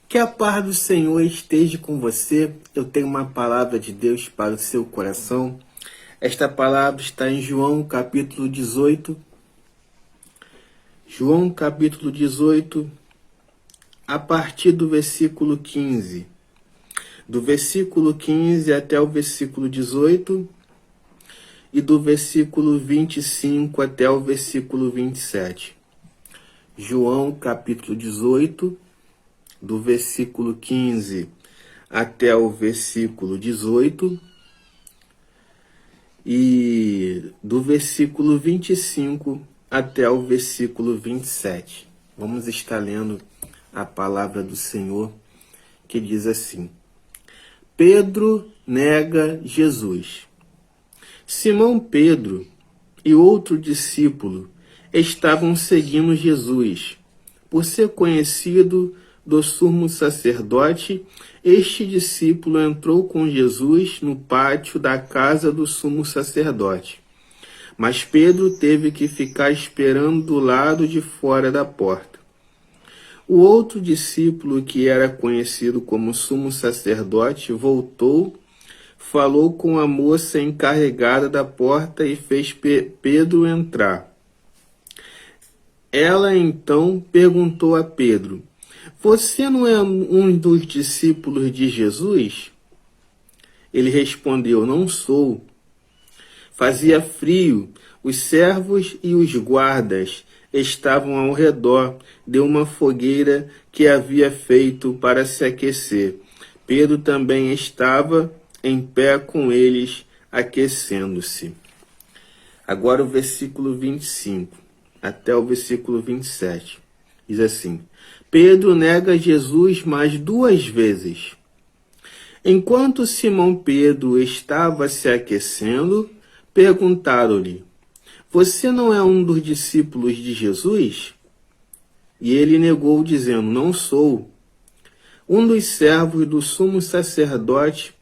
Que a paz do Senhor esteja com você. Eu tenho uma palavra de Deus para o seu coração. Esta palavra está em João capítulo 18. João capítulo 18, a partir do versículo 15. Do versículo 15 até o versículo 18 e do versículo 25 até o versículo 27. João capítulo 18, do versículo 15 até o versículo 18 e do versículo 25 até o versículo 27. Vamos estar lendo a palavra do Senhor, que diz assim: Pedro nega Jesus. Simão Pedro e outro discípulo estavam seguindo Jesus. Por ser conhecido do sumo sacerdote, este discípulo entrou com Jesus no pátio da casa do sumo sacerdote. Mas Pedro teve que ficar esperando do lado de fora da porta. O outro discípulo, que era conhecido como sumo sacerdote, voltou, falou com a moça encarregada da porta e fez Pedro entrar. Ela então perguntou a Pedro: Você não é um dos discípulos de Jesus? Ele respondeu: Não sou. Fazia frio, os servos e os guardas estavam ao redor de uma fogueira que havia feito para se aquecer. Pedro também estava em pé com eles, aquecendo-se. Agora o versículo 25 até o versículo 27. Diz assim: Pedro nega Jesus mais 2 vezes. Enquanto Simão Pedro estava se aquecendo, perguntaram-lhe: Você não é um dos discípulos de Jesus? E ele negou, dizendo: Não sou. Um dos servos do sumo sacerdote,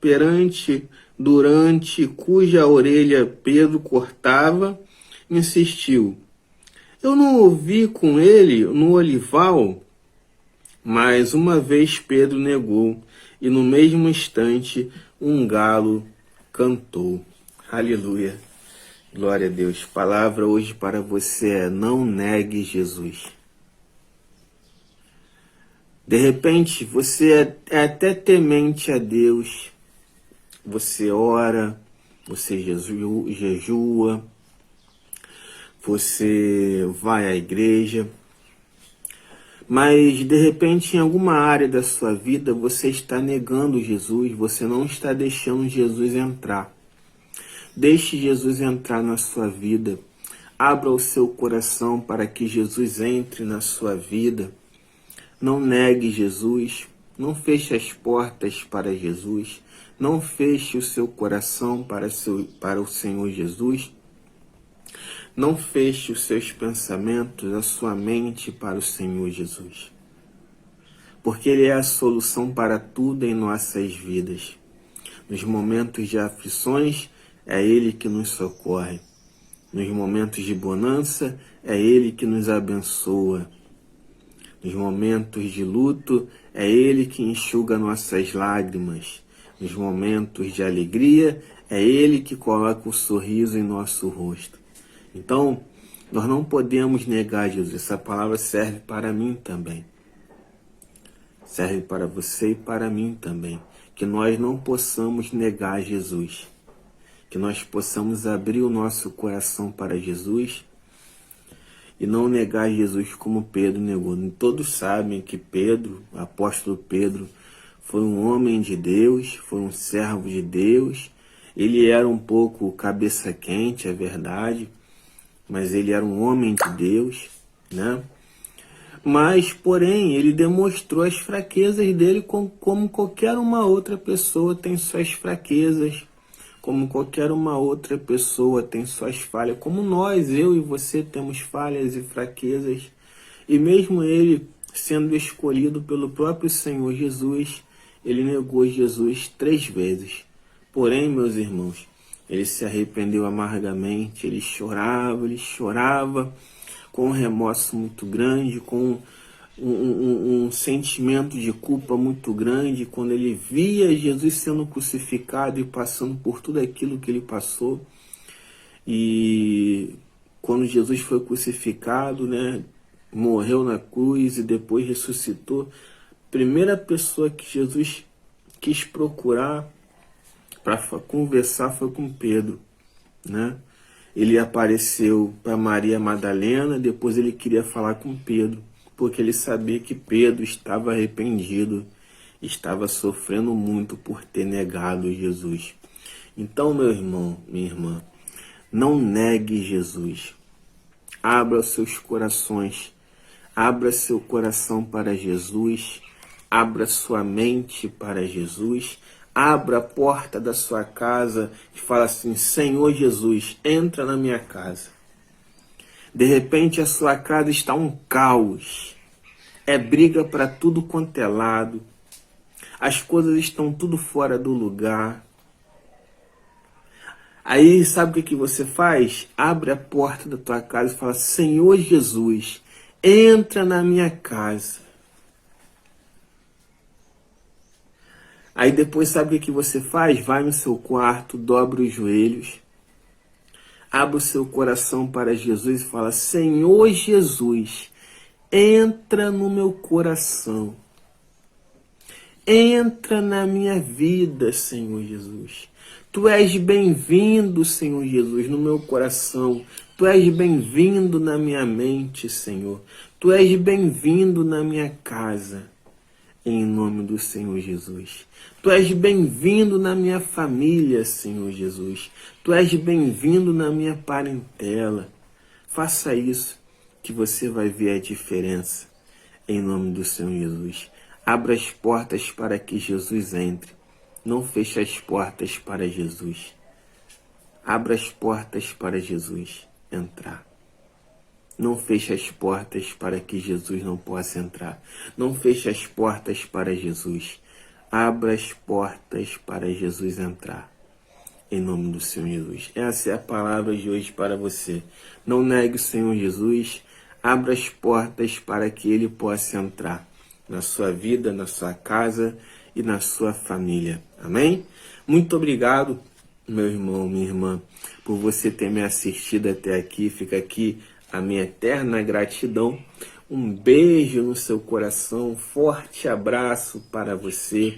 durante cuja orelha Pedro cortava, insistiu: Eu não ouvi com ele no olival? Mais uma vez Pedro negou, e no mesmo instante um galo cantou. Aleluia. Glória a Deus. Palavra hoje para você é: não negue Jesus. De repente, você é até temente a Deus. Você ora, você jejua, você vai à igreja. Mas, de repente, em alguma área da sua vida, você está negando Jesus, você não está deixando Jesus entrar. Deixe Jesus entrar na sua vida. Abra o seu coração para que Jesus entre na sua vida. Não negue Jesus. Não feche as portas para Jesus. Não feche o seu coração para o Senhor Jesus. Não feche os seus pensamentos, a sua mente para o Senhor Jesus. Porque Ele é a solução para tudo em nossas vidas. Nos momentos de aflições, é Ele que nos socorre. Nos momentos de bonança, é Ele que nos abençoa. Nos momentos de luto, é Ele que enxuga nossas lágrimas. Nos momentos de alegria, é Ele que coloca o sorriso em nosso rosto. Então, nós não podemos negar Jesus. Essa palavra serve para mim também. Serve para você e para mim também. Que nós não possamos negar Jesus. Que nós possamos abrir o nosso coração para Jesus e não negar Jesus como Pedro negou. Todos sabem que Pedro, o apóstolo Pedro, foi um homem de Deus, foi um servo de Deus. Ele era um pouco cabeça quente, é verdade, mas ele era um homem de Deus, né? Mas, porém, ele demonstrou as fraquezas dele como qualquer uma outra pessoa tem suas fraquezas, como qualquer uma outra pessoa tem suas falhas, como nós, eu e você, temos falhas e fraquezas. E mesmo ele sendo escolhido pelo próprio Senhor Jesus, ele negou Jesus 3 vezes. Porém, meus irmãos, ele se arrependeu amargamente, ele chorava com um remorso muito grande, com um sentimento de culpa muito grande quando ele via Jesus sendo crucificado e passando por tudo aquilo que ele passou. E quando Jesus foi crucificado, né, morreu na cruz e depois ressuscitou, a primeira pessoa que Jesus quis procurar para conversar foi com Pedro, né? Ele apareceu para Maria Madalena, depois ele queria falar com Pedro, porque ele sabia que Pedro estava arrependido, estava sofrendo muito por ter negado Jesus. Então, meu irmão, minha irmã, não negue Jesus. Abra os seus corações, abra seu coração para Jesus, abra sua mente para Jesus, abra a porta da sua casa e fala assim: Senhor Jesus, entra na minha casa. De repente a sua casa está um caos, é briga para tudo quanto é lado, as coisas estão tudo fora do lugar. Aí sabe o que você faz? Abre a porta da tua casa e fala: Senhor Jesus, entra na minha casa. Aí depois sabe o que você faz? Vai no seu quarto, dobra os joelhos, abre o seu coração para Jesus e fala: Senhor Jesus, entra no meu coração. Entra na minha vida, Senhor Jesus. Tu és bem-vindo, Senhor Jesus, no meu coração. Tu és bem-vindo na minha mente, Senhor. Tu és bem-vindo na minha casa, em nome do Senhor Jesus. Tu és bem-vindo na minha família, Senhor Jesus. Tu és bem-vindo na minha parentela. Faça isso, que você vai ver a diferença, em nome do Senhor Jesus. Abra as portas para que Jesus entre. Não feche as portas para Jesus. Abra as portas para Jesus entrar. Não feche as portas para que Jesus não possa entrar. Não feche as portas para Jesus. Abra as portas para Jesus entrar. Em nome do Senhor Jesus. Essa é a palavra de hoje para você. Não negue o Senhor Jesus. Abra as portas para que Ele possa entrar na sua vida, na sua casa e na sua família. Amém? Muito obrigado, meu irmão, minha irmã, por você ter me assistido até aqui. Fica aqui a minha eterna gratidão. Um beijo no seu coração, um forte abraço para você,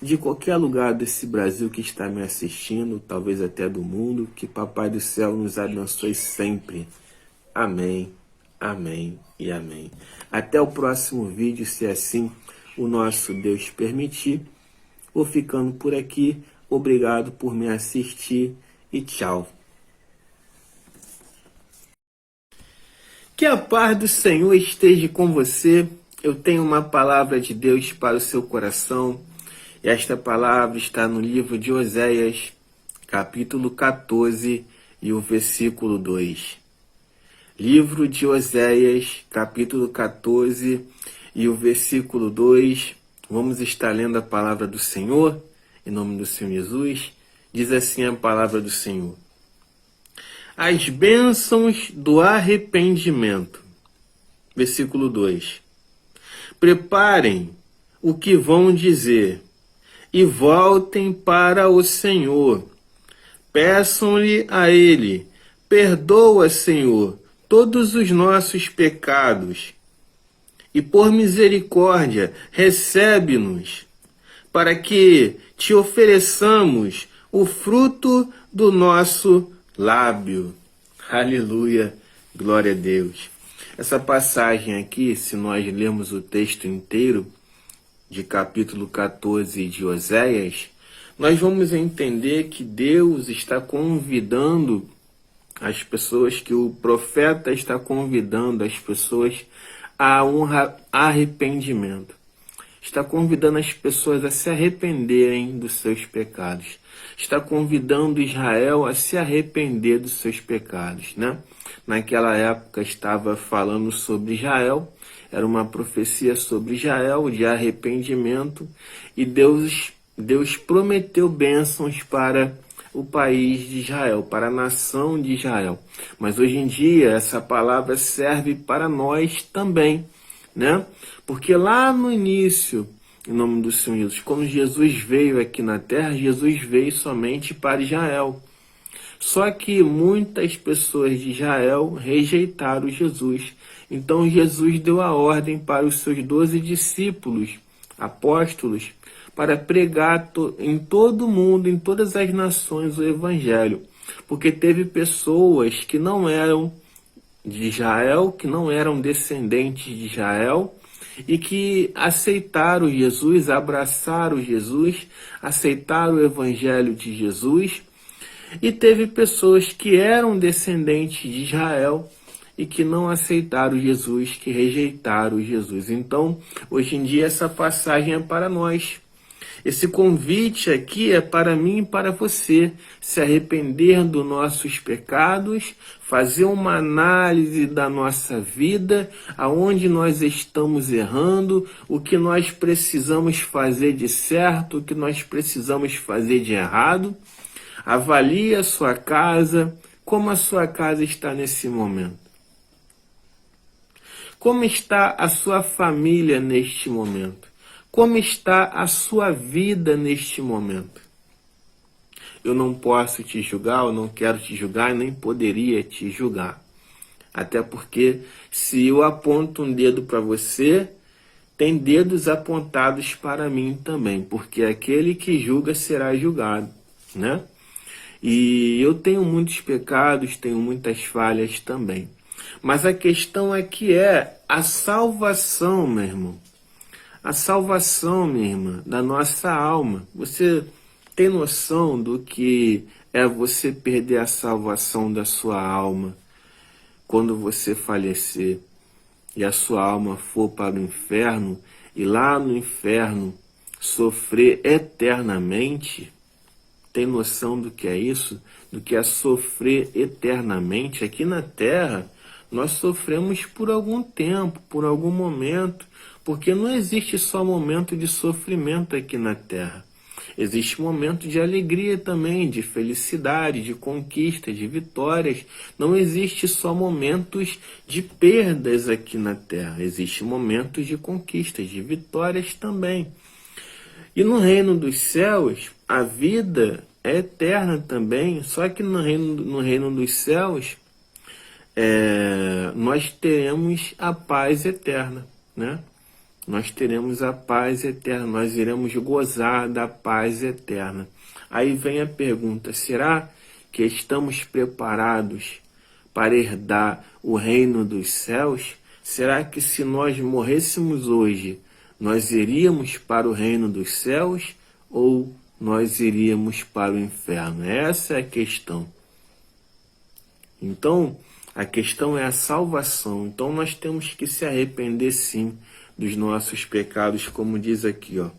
de qualquer lugar desse Brasil que está me assistindo, talvez até do mundo. Que Papai do Céu nos abençoe sempre. Amém, amém e amém. Até o próximo vídeo, se assim o nosso Deus permitir. Vou ficando por aqui. Obrigado por me assistir e tchau. Que a paz do Senhor esteja com você. Eu tenho uma palavra de Deus para o seu coração. E esta palavra está no livro de Oséias, capítulo 14 e o versículo 2. Livro de Oséias, capítulo 14 e o versículo 2. Vamos estar lendo a palavra do Senhor, em nome do Senhor Jesus. Diz assim a palavra do Senhor: as bênçãos do arrependimento. Versículo 2. Preparem o que vão dizer e voltem para o Senhor. Peçam-lhe a Ele: perdoa, Senhor, todos os nossos pecados, e por misericórdia recebe-nos, para que te ofereçamos o fruto do nosso lábio. Aleluia, glória a Deus. Essa passagem aqui, se nós lermos o texto inteiro, de capítulo 14 de Oséias, nós vamos entender que Deus está convidando as pessoas, que o profeta está convidando as pessoas a um arrependimento. Está convidando as pessoas a se arrependerem dos seus pecados. Está convidando Israel a se arrepender dos seus pecados, né? Naquela época estava falando sobre Israel, era uma profecia sobre Israel, de arrependimento, e Deus prometeu bênçãos para o país de Israel, para a nação de Israel. Mas hoje em dia essa palavra serve para nós também. né? Porque lá no início, em nome do Senhor Jesus, quando Jesus veio aqui na terra, Jesus veio somente para Israel. Só que muitas pessoas de Israel rejeitaram Jesus. Então Jesus deu a ordem para os seus 12 discípulos, apóstolos, para pregar em todo o mundo, em todas as nações, o Evangelho. Porque teve pessoas que não eram de Israel, que não eram descendentes de Israel, e que aceitaram Jesus, abraçaram Jesus, aceitaram o Evangelho de Jesus. E teve pessoas que eram descendentes de Israel e que não aceitaram Jesus, que rejeitaram Jesus. Então, hoje em dia, essa passagem é para nós. Esse convite aqui é para mim e para você se arrepender dos nossos pecados, fazer uma análise da nossa vida, aonde nós estamos errando, o que nós precisamos fazer de certo, o que nós precisamos fazer de errado. Avalie a sua casa, como a sua casa está nesse momento. Como está a sua família neste momento? Como está a sua vida neste momento? Eu não posso te julgar, eu não quero te julgar, nem poderia te julgar. Até porque se eu aponto um dedo para você, tem dedos apontados para mim também, porque aquele que julga será julgado, né? E eu tenho muitos pecados, tenho muitas falhas também. Mas a questão aqui é a salvação, meu irmão. A salvação, minha irmã, da nossa alma. Você tem noção do que é você perder a salvação da sua alma quando você falecer e a sua alma for para o inferno e lá no inferno sofrer eternamente? Tem noção do que é isso? Do que é sofrer eternamente? Aqui na Terra, nós sofremos por algum tempo, por algum momento, porque não existe só momento de sofrimento aqui na Terra. Existe momento de alegria também, de felicidade, de conquista, de vitórias. Não existe só momentos de perdas aqui na Terra. Existe momentos de conquistas, de vitórias também. E no reino dos céus, a vida é eterna também, só que no reino dos céus, nós teremos a paz eterna, né? Nós teremos a paz eterna, nós iremos gozar da paz eterna. Aí vem a pergunta, será que estamos preparados para herdar o reino dos céus? Será que se nós morrêssemos hoje, nós iríamos para o reino dos céus ou nós iríamos para o inferno? Essa é a questão. Então, a questão é a salvação. Então, nós temos que se arrepender sim dos nossos pecados, como diz aqui, ó.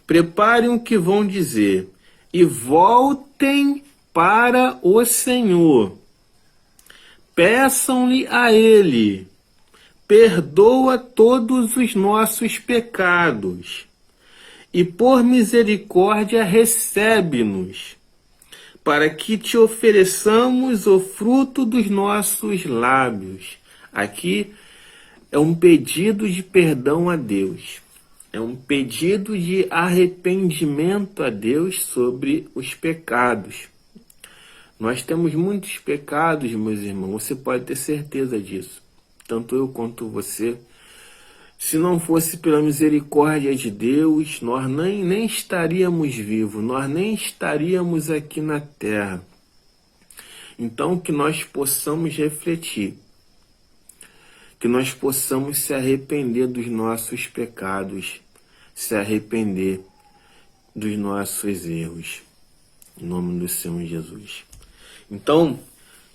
Preparem o que vão dizer e voltem para o Senhor. Peçam-lhe a Ele. Perdoa todos os nossos pecados e por misericórdia recebe-nos, para que te ofereçamos o fruto dos nossos lábios. Aqui é um pedido de perdão a Deus, é um pedido de arrependimento a Deus sobre os pecados. Nós temos muitos pecados, meus irmãos, você pode ter certeza disso. Tanto eu quanto você. Se não fosse pela misericórdia de Deus, nós nem estaríamos vivos, nós nem estaríamos aqui na terra. Então, que nós possamos refletir, que nós possamos se arrepender dos nossos pecados, se arrepender dos nossos erros, em nome do Senhor Jesus. Então,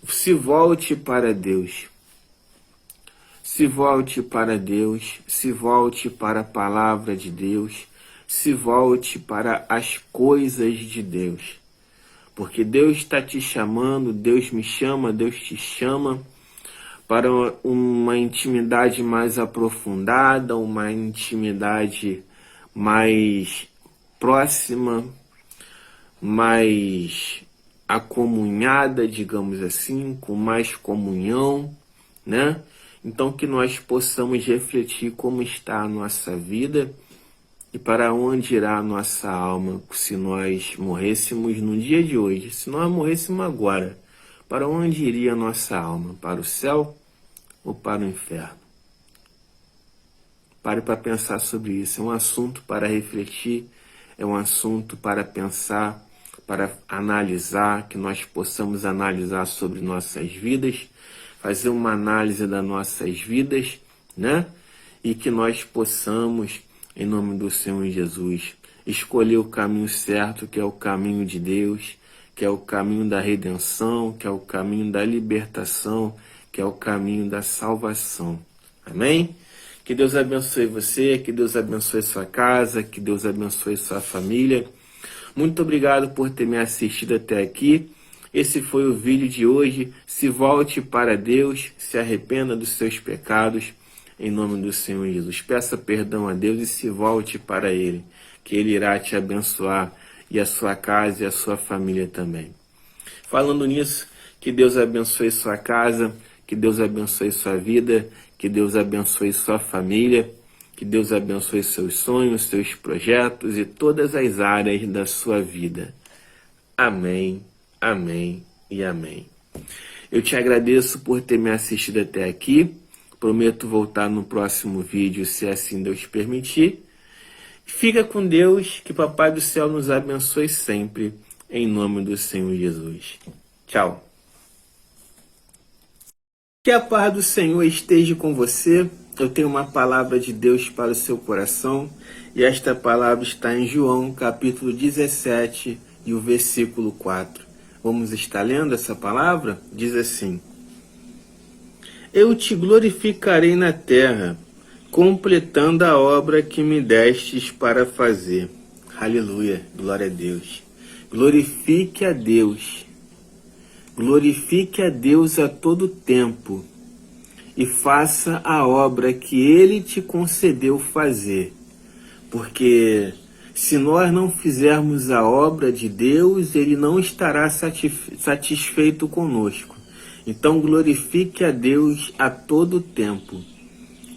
se volte para Deus. Se volte para Deus, se volte para a palavra de Deus, se volte para as coisas de Deus. Porque Deus está te chamando, Deus me chama, Deus te chama para uma intimidade mais aprofundada, uma intimidade mais próxima, mais acomunhada, digamos assim, com mais comunhão, né? Então que nós possamos refletir como está a nossa vida e para onde irá a nossa alma se nós morrêssemos no dia de hoje, se nós morrêssemos agora. Para onde iria a nossa alma? Para o céu ou para o inferno? Pare para pensar sobre isso. É um assunto para refletir, é um assunto para pensar, para analisar, que nós possamos analisar sobre nossas vidas, fazer uma análise das nossas vidas, né? E que nós possamos, em nome do Senhor Jesus, escolher o caminho certo, que é o caminho de Deus, que é o caminho da redenção, que é o caminho da libertação, que é o caminho da salvação. Amém? Que Deus abençoe você, que Deus abençoe sua casa, que Deus abençoe sua família. Muito obrigado por ter me assistido até aqui. Esse foi o vídeo de hoje. Se volte para Deus, se arrependa dos seus pecados, em nome do Senhor Jesus. Peça perdão a Deus e se volte para Ele, que Ele irá te abençoar, e a sua casa e a sua família também. Falando nisso, que Deus abençoe sua casa, que Deus abençoe sua vida, que Deus abençoe sua família, que Deus abençoe seus sonhos, seus projetos e todas as áreas da sua vida. Amém, amém e amém. Eu te agradeço por ter me assistido até aqui. Prometo voltar no próximo vídeo, se assim Deus permitir. Fica com Deus, que Papai do Céu nos abençoe sempre, em nome do Senhor Jesus. Tchau. Que a paz do Senhor esteja com você. Eu tenho uma palavra de Deus para o seu coração, e esta palavra está em João, capítulo 17, e o versículo 4. Vamos estar lendo essa palavra? Diz assim: Eu te glorificarei na terra, completando a obra que me destes para fazer. Aleluia, glória a Deus. Glorifique a Deus. Glorifique a Deus a todo tempo e faça a obra que Ele te concedeu fazer. Porque se nós não fizermos a obra de Deus, Ele não estará satisfeito conosco. Então glorifique a Deus a todo tempo.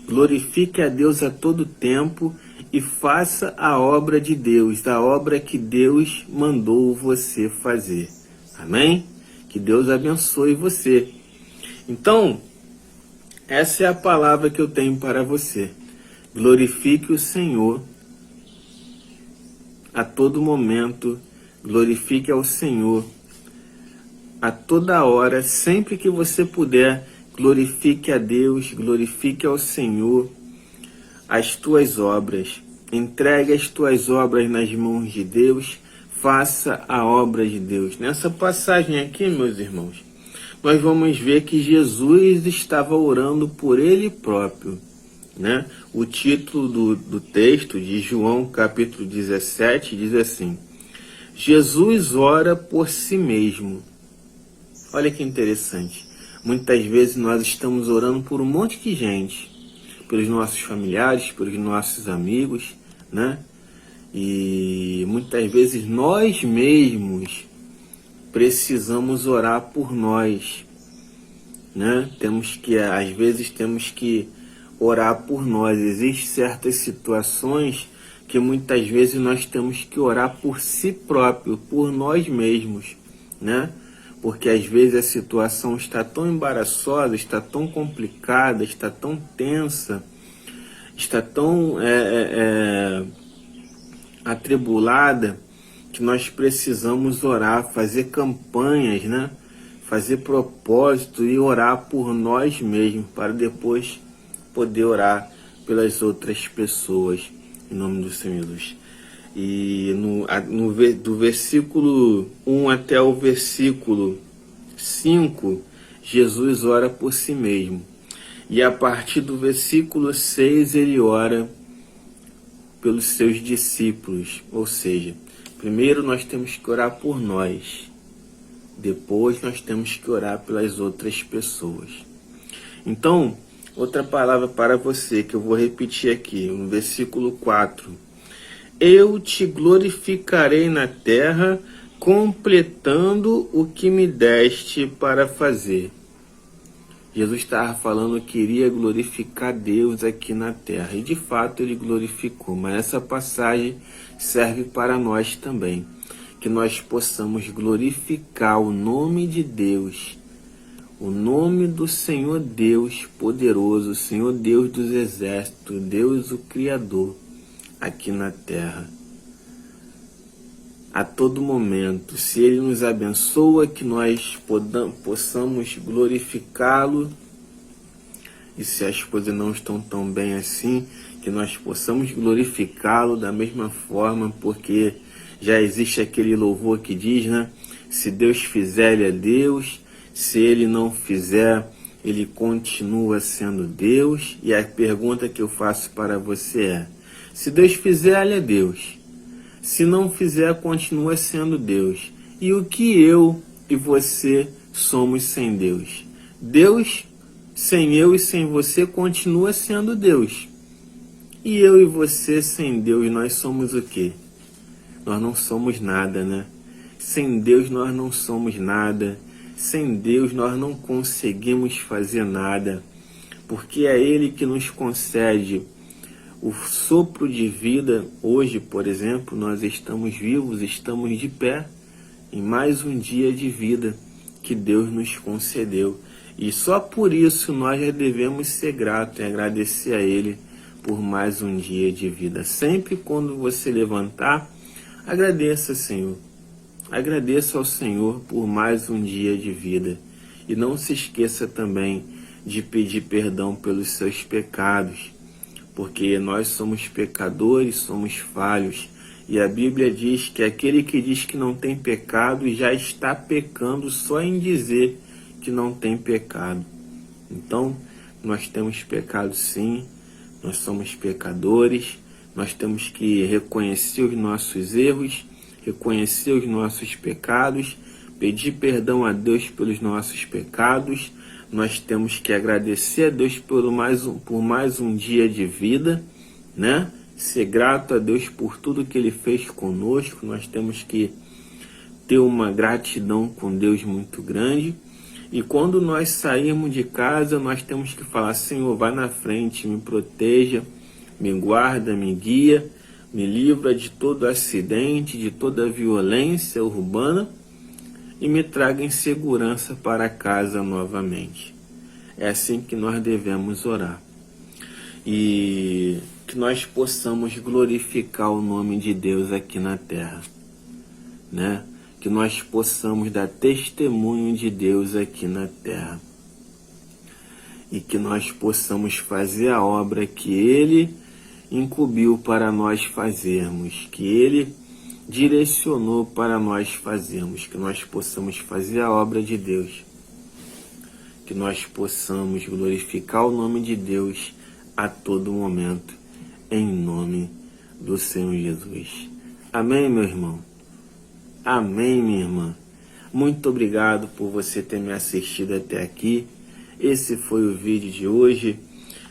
Glorifique a Deus a todo tempo e faça a obra de Deus, a obra que Deus mandou você fazer. Amém? Que Deus abençoe você. Então, essa é a palavra que eu tenho para você. Glorifique o Senhor a todo momento. Glorifique ao Senhor a toda hora, sempre que você puder. Glorifique a Deus, glorifique ao Senhor as tuas obras. Entregue as tuas obras nas mãos de Deus, faça a obra de Deus. Nessa passagem aqui, meus irmãos, nós vamos ver que Jesus estava orando por Ele próprio, né? O título do texto de João, capítulo 17, diz assim: Jesus ora por si mesmo. Olha que interessante. Muitas vezes nós estamos orando por um monte de gente, pelos nossos familiares, pelos nossos amigos, né? E muitas vezes nós mesmos precisamos orar por nós, né? Às vezes temos que orar por nós. Existem certas situações que muitas vezes nós temos que orar por si próprio, por nós mesmos, né? Porque às vezes a situação está tão embaraçosa, está tão complicada, está tão tensa, está tão atribulada, que nós precisamos orar, fazer campanhas, né? Fazer propósito e orar por nós mesmos, para depois poder orar pelas outras pessoas, em nome do Senhor Jesus. E do versículo 1 até o versículo 5, Jesus ora por si mesmo. E a partir do versículo 6, ele ora pelos seus discípulos. Ou seja, primeiro nós temos que orar por nós. Depois nós temos que orar pelas outras pessoas. Então, outra palavra para você, que eu vou repetir aqui, no versículo 4. Eu te glorificarei na terra, completando o que me deste para fazer. Jesus estava falando que iria glorificar Deus aqui na terra. E de fato ele glorificou. Mas essa passagem serve para nós também. Que nós possamos glorificar o nome de Deus. O nome do Senhor Deus poderoso, o Senhor Deus dos exércitos, Deus o Criador aqui na terra. A todo momento, se Ele nos abençoa, que nós possamos glorificá-lo, e se as coisas não estão tão bem assim, que nós possamos glorificá-lo da mesma forma, porque já existe aquele louvor que diz, né? Se Deus fizer, Ele é Deus, se Ele não fizer, Ele continua sendo Deus. E a pergunta que eu faço para você é, se Deus fizer, Ele é Deus. Se não fizer, continua sendo Deus. E o que eu e você somos sem Deus? Deus, sem eu e sem você, continua sendo Deus. E eu e você, sem Deus, nós somos o quê? Nós não somos nada, né? Sem Deus nós não somos nada. Sem Deus nós não conseguimos fazer nada. Porque é Ele que nos concede o sopro de vida. Hoje, por exemplo, nós estamos vivos, estamos de pé em mais um dia de vida que Deus nos concedeu. E só por isso nós já devemos ser gratos e agradecer a Ele por mais um dia de vida. Sempre quando você levantar, agradeça, Senhor. Agradeça ao Senhor por mais um dia de vida. E não se esqueça também de pedir perdão pelos seus pecados, porque nós somos pecadores, somos falhos. E a Bíblia diz que aquele que diz que não tem pecado já está pecando só em dizer que não tem pecado. Então, nós temos pecado sim, nós somos pecadores, nós temos que reconhecer os nossos erros, reconhecer os nossos pecados, pedir perdão a Deus pelos nossos pecados. Nós temos que agradecer a Deus por mais um dia de vida, né? Ser grato a Deus por tudo que Ele fez conosco. Nós temos que ter uma gratidão com Deus muito grande. E quando nós sairmos de casa, nós temos que falar, Senhor, vai na frente, me proteja, me guarda, me guia, me livra de todo acidente, de toda violência urbana, e me traga em segurança para casa novamente. É assim que nós devemos orar. E que nós possamos glorificar o nome de Deus aqui na terra, né? Que nós possamos dar testemunho de Deus aqui na terra. E que nós possamos fazer a obra que Ele incumbiu para nós fazermos, que Ele direcionou para nós fazermos, que nós possamos fazer a obra de Deus, que nós possamos glorificar o nome de Deus a todo momento, em nome do Senhor Jesus. Amém, meu irmão? Amém, minha irmã? Muito obrigado por você ter me assistido até aqui. Esse foi o vídeo de hoje.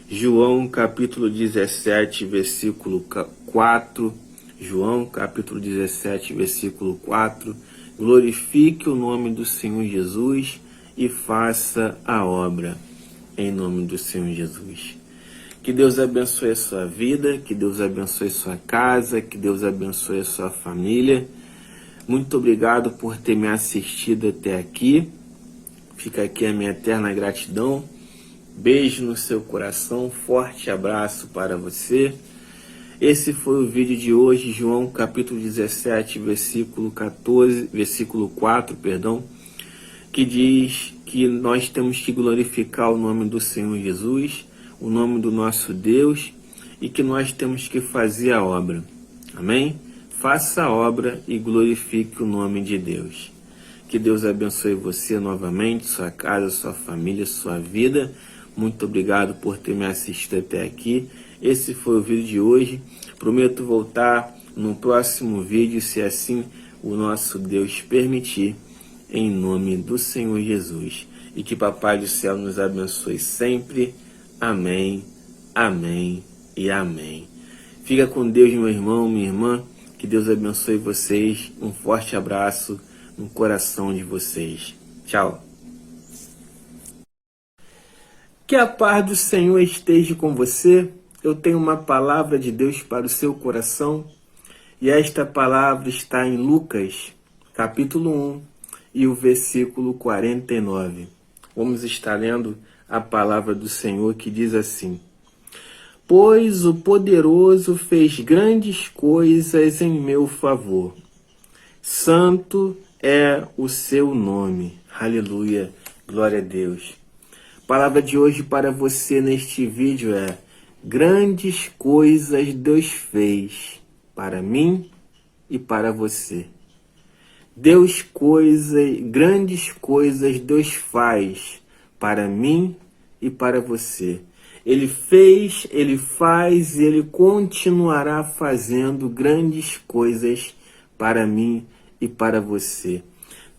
João capítulo 17, versículo 4. João capítulo 17, versículo 4. Glorifique o nome do Senhor Jesus e faça a obra em nome do Senhor Jesus. Que Deus abençoe a sua vida, que Deus abençoe a sua casa, que Deus abençoe a sua família. Muito obrigado por ter me assistido até aqui. Fica aqui a minha eterna gratidão. Beijo no seu coração, forte abraço para você. Esse foi o vídeo de hoje, João capítulo 17, versículo 4, que diz que nós temos que glorificar o nome do Senhor Jesus, o nome do nosso Deus, e que nós temos que fazer a obra. Amém? Faça a obra e glorifique o nome de Deus. Que Deus abençoe você novamente, sua casa, sua família, sua vida. Muito obrigado por ter me assistido até aqui. Esse foi o vídeo de hoje. Prometo voltar no próximo vídeo, se assim o nosso Deus permitir, em nome do Senhor Jesus. E que Papai do Céu nos abençoe sempre. Amém, amém e amém. Fica com Deus, meu irmão, minha irmã. Que Deus abençoe vocês. Um forte abraço no coração de vocês. Tchau. Que a paz do Senhor esteja com você. Eu tenho uma palavra de Deus para o seu coração. E esta palavra está em Lucas, capítulo 1, e o versículo 49. Vamos estar lendo a palavra do Senhor que diz assim: Pois o poderoso fez grandes coisas em meu favor. Santo é o seu nome. Aleluia. Glória a Deus. A palavra de hoje para você neste vídeo é: grandes coisas Deus fez para mim e para você. Grandes coisas Deus faz para mim e para você. Ele fez, Ele faz e Ele continuará fazendo grandes coisas para mim e para você.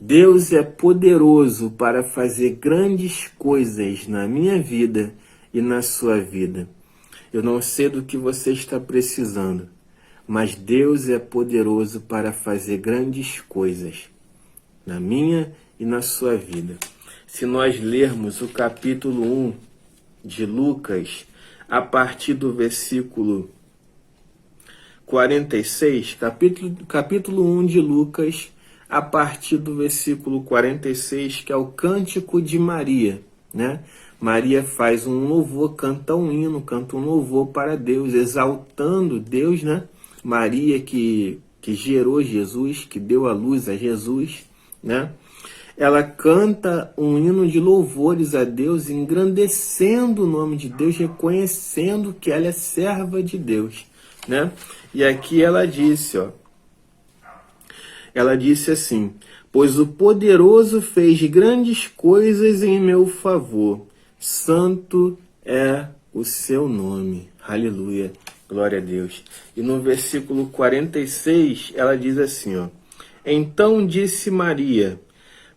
Deus é poderoso para fazer grandes coisas na minha vida e na sua vida. Eu não sei do que você está precisando, mas Deus é poderoso para fazer grandes coisas na minha e na sua vida. Se nós lermos o capítulo 1 de Lucas, a partir do versículo 46, capítulo 1 de Lucas, a partir do versículo 46, que é o Cântico de Maria, né? Maria faz um louvor, canta um hino, canta um louvor para Deus, exaltando Deus, né? Maria que gerou Jesus, que deu a luz a Jesus, né? Ela canta um hino de louvores a Deus, engrandecendo o nome de Deus, reconhecendo que ela é serva de Deus, né? E aqui ela disse, ela disse assim: pois o poderoso fez grandes coisas em meu favor. Santo é o seu nome. Aleluia. Glória a Deus. E no versículo 46, ela diz assim, então disse Maria: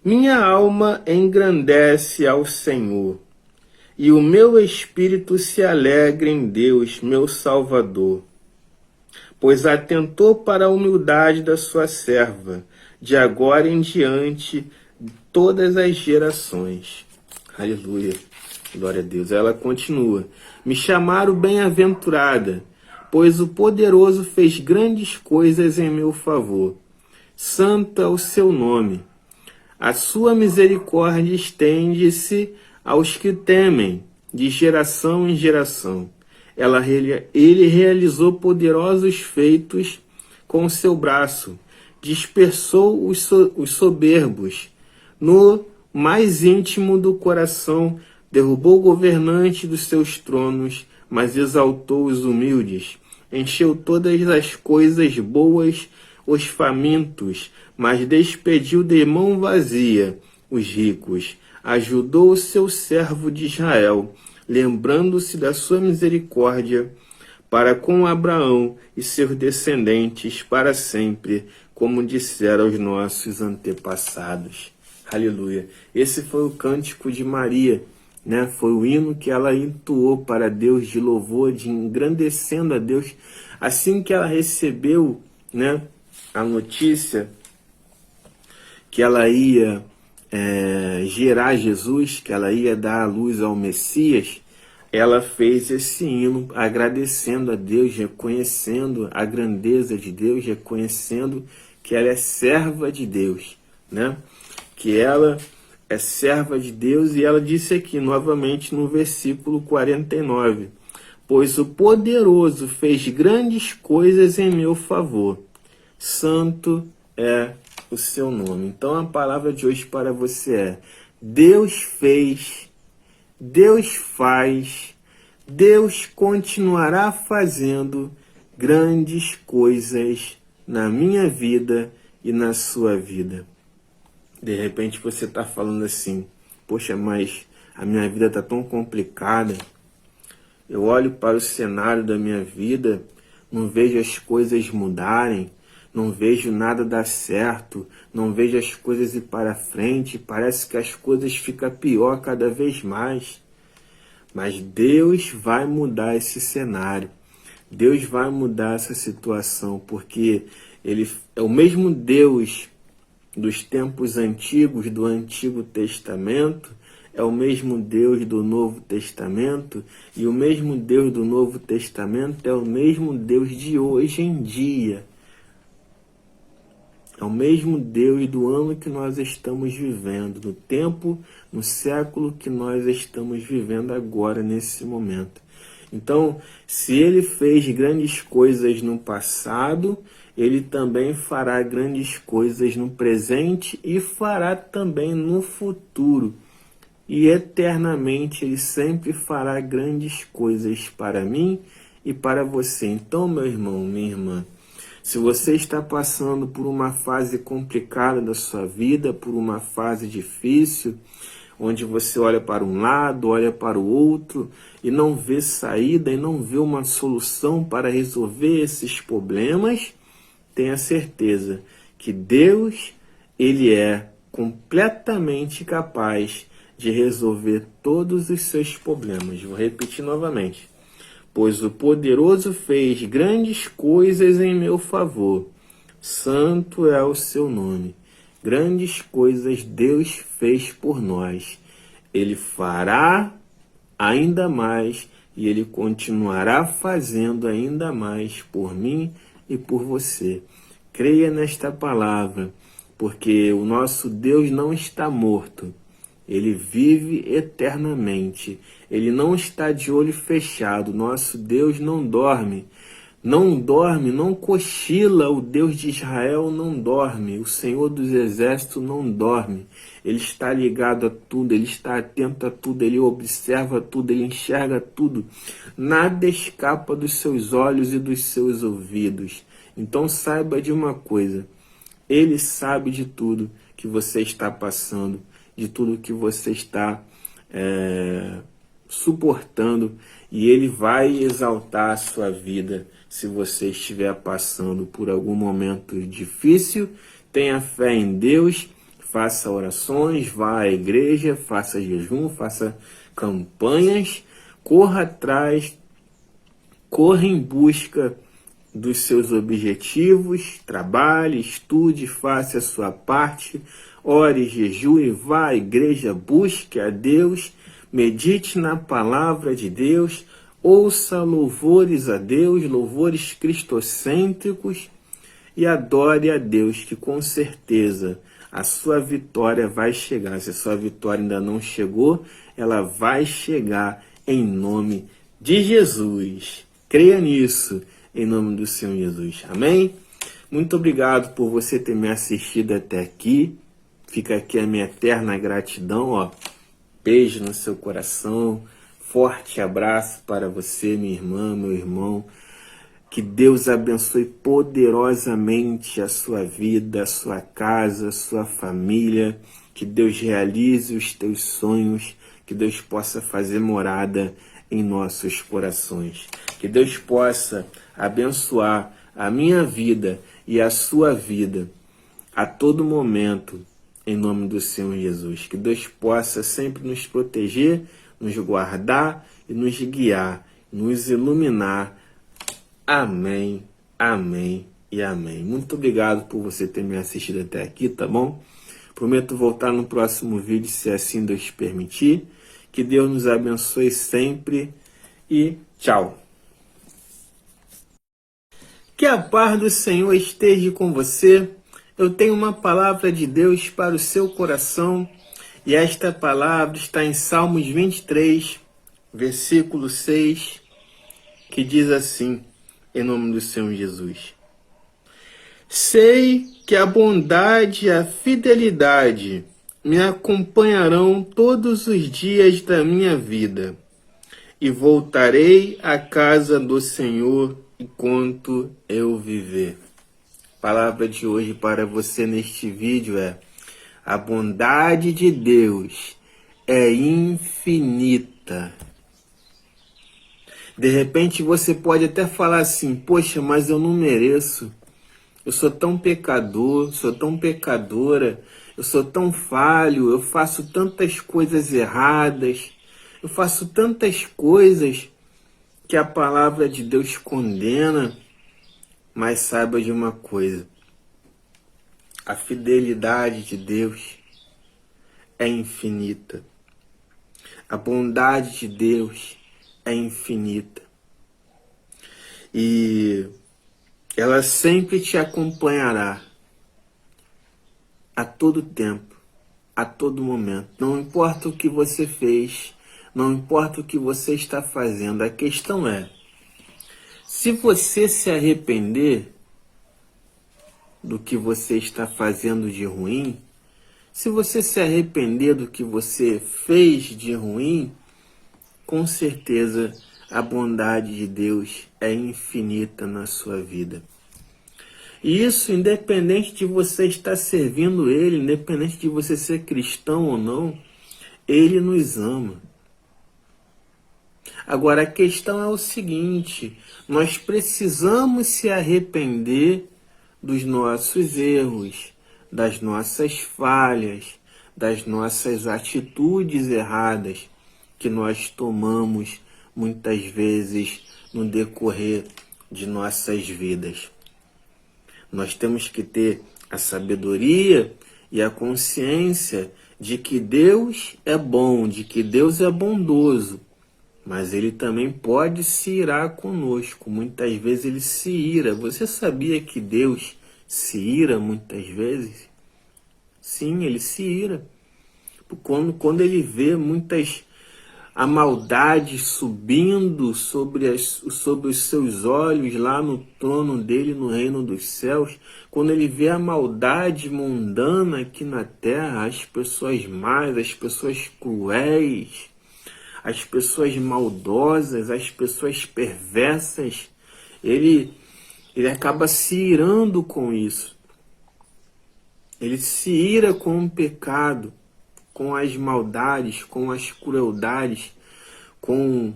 minha alma engrandece ao Senhor, e o meu espírito se alegra em Deus, meu Salvador, pois atentou para a humildade da sua serva, de agora em diante, todas as gerações. Aleluia. Glória a Deus. Ela continua: me chamaram bem-aventurada, pois o poderoso fez grandes coisas em meu favor. Santo é o seu nome. A sua misericórdia estende-se aos que temem, de geração em geração. Ele realizou poderosos feitos com o seu braço, dispersou os soberbos no mais íntimo do coração, derrubou governantes dos seus tronos, mas exaltou os humildes, encheu todas as coisas boas os famintos, mas despediu de mão vazia os ricos, ajudou o seu servo de Israel, lembrando-se da sua misericórdia para com Abraão e seus descendentes para sempre, como disseram os nossos antepassados. Aleluia. Esse foi o cântico de Maria, né? Foi o hino que ela entoou para Deus de louvor, de engrandecendo a Deus. Assim que ela recebeu, né, a notícia que ela ia gerar Jesus, que ela ia dar a luz ao Messias, ela fez esse hino agradecendo a Deus, reconhecendo a grandeza de Deus, reconhecendo que ela é serva de Deus, né? Que ela é serva de Deus, e ela disse aqui novamente no versículo 49, pois o poderoso fez grandes coisas em meu favor. Santo é o seu nome. Então a palavra de hoje para você é: Deus fez, Deus faz, Deus continuará fazendo grandes coisas na minha vida e na sua vida. De repente você está falando assim: poxa, mas a minha vida está tão complicada. Eu olho para o cenário da minha vida, não vejo as coisas mudarem, não vejo nada dar certo, não vejo as coisas ir para frente, parece que as coisas ficam pior cada vez mais. Mas Deus vai mudar esse cenário, Deus vai mudar essa situação, porque Ele é o mesmo Deus dos tempos antigos, do Antigo Testamento, é o mesmo Deus do Novo Testamento, e o mesmo Deus do Novo Testamento é o mesmo Deus de hoje em dia. É o mesmo Deus do ano que nós estamos vivendo, no tempo, no século que nós estamos vivendo agora, nesse momento. Então, se ele fez grandes coisas no passado, ele também fará grandes coisas no presente e fará também no futuro. E eternamente ele sempre fará grandes coisas para mim e para você. Então, meu irmão, minha irmã, se você está passando por uma fase complicada da sua vida, por uma fase difícil, onde você olha para um lado, olha para o outro e não vê saída e não vê uma solução para resolver esses problemas, tenha certeza que Deus, ele é completamente capaz de resolver todos os seus problemas. Vou repetir novamente. Pois o poderoso fez grandes coisas em meu favor. Santo é o seu nome. Grandes coisas Deus fez por nós. Ele fará ainda mais e ele continuará fazendo ainda mais por mim e por você. Creia nesta palavra, porque o nosso Deus não está morto. Ele vive eternamente. Ele não está de olho fechado. Nosso Deus não dorme. Não dorme, não cochila. O Deus de Israel não dorme. O Senhor dos Exércitos não dorme. Ele está ligado a tudo. Ele está atento a tudo. Ele observa tudo. Ele enxerga tudo. Nada escapa dos seus olhos e dos seus ouvidos. Então saiba de uma coisa. Ele sabe de tudo que você está passando, de tudo que você está suportando, e ele vai exaltar a sua vida se você estiver passando por algum momento difícil. Tenha fé em Deus, faça orações, vá à igreja, faça jejum, faça campanhas, corra atrás, corra em busca dos seus objetivos, trabalhe, estude, faça a sua parte, ore, jejue, vá à igreja, busque a Deus, medite na palavra de Deus, ouça louvores a Deus, louvores cristocêntricos, e adore a Deus, que com certeza a sua vitória vai chegar. Se a sua vitória ainda não chegou, ela vai chegar em nome de Jesus. Creia nisso, em nome do Senhor Jesus. Amém? Muito obrigado por você ter me assistido até aqui. Fica aqui a minha eterna gratidão, ó. Beijo no seu coração. Forte abraço para você, minha irmã, meu irmão. Que Deus abençoe poderosamente a sua vida, a sua casa, a sua família. Que Deus realize os teus sonhos. Que Deus possa fazer morada em nossos corações. Que Deus possa abençoar a minha vida e a sua vida a todo momento, em nome do Senhor Jesus. Que Deus possa sempre nos proteger, nos guardar e nos guiar, nos iluminar. Amém, amém e amém. Muito obrigado por você ter me assistido até aqui, tá bom? Prometo voltar no próximo vídeo, se assim Deus permitir. Que Deus nos abençoe sempre e tchau. Que a paz do Senhor esteja com você. Eu tenho uma palavra de Deus para o seu coração, e esta palavra está em Salmos 23, versículo 6, que diz assim, em nome do Senhor Jesus. Sei que a bondade e a fidelidade me acompanharão todos os dias da minha vida, e voltarei à casa do Senhor enquanto eu viver. A palavra de hoje para você neste vídeo é: a bondade de Deus é infinita. De repente você pode até falar assim: poxa, mas eu não mereço. Eu sou tão pecador, sou tão pecadora, eu sou tão falho, eu faço tantas coisas erradas, eu faço tantas coisas que a palavra de Deus condena. Mas saiba de uma coisa: a fidelidade de Deus é infinita. A bondade de Deus é infinita. E ela sempre te acompanhará a todo tempo, a todo momento. Não importa o que você fez, não importa o que você está fazendo. A questão é, se você se arrepender do que você está fazendo de ruim, se você se arrepender do que você fez de ruim, com certeza a bondade de Deus é infinita na sua vida. E isso independente de você estar servindo Ele, independente de você ser cristão ou não, Ele nos ama. Agora a questão é o seguinte, nós precisamos se arrepender dos nossos erros, das nossas falhas, das nossas atitudes erradas que nós tomamos muitas vezes no decorrer de nossas vidas. Nós temos que ter a sabedoria e a consciência de que Deus é bom, de que Deus é bondoso, mas Ele também pode se irar conosco. Muitas vezes Ele se ira. Você sabia que Deus se ira muitas vezes? Sim, Ele se ira. Quando Ele vê a maldade subindo sobre os seus olhos lá no trono dele, no reino dos céus, quando Ele vê a maldade mundana aqui na terra, as pessoas más, as pessoas cruéis, as pessoas maldosas, as pessoas perversas, ele acaba se irando com isso. Ele se ira com o pecado, com as maldades, com as crueldades, com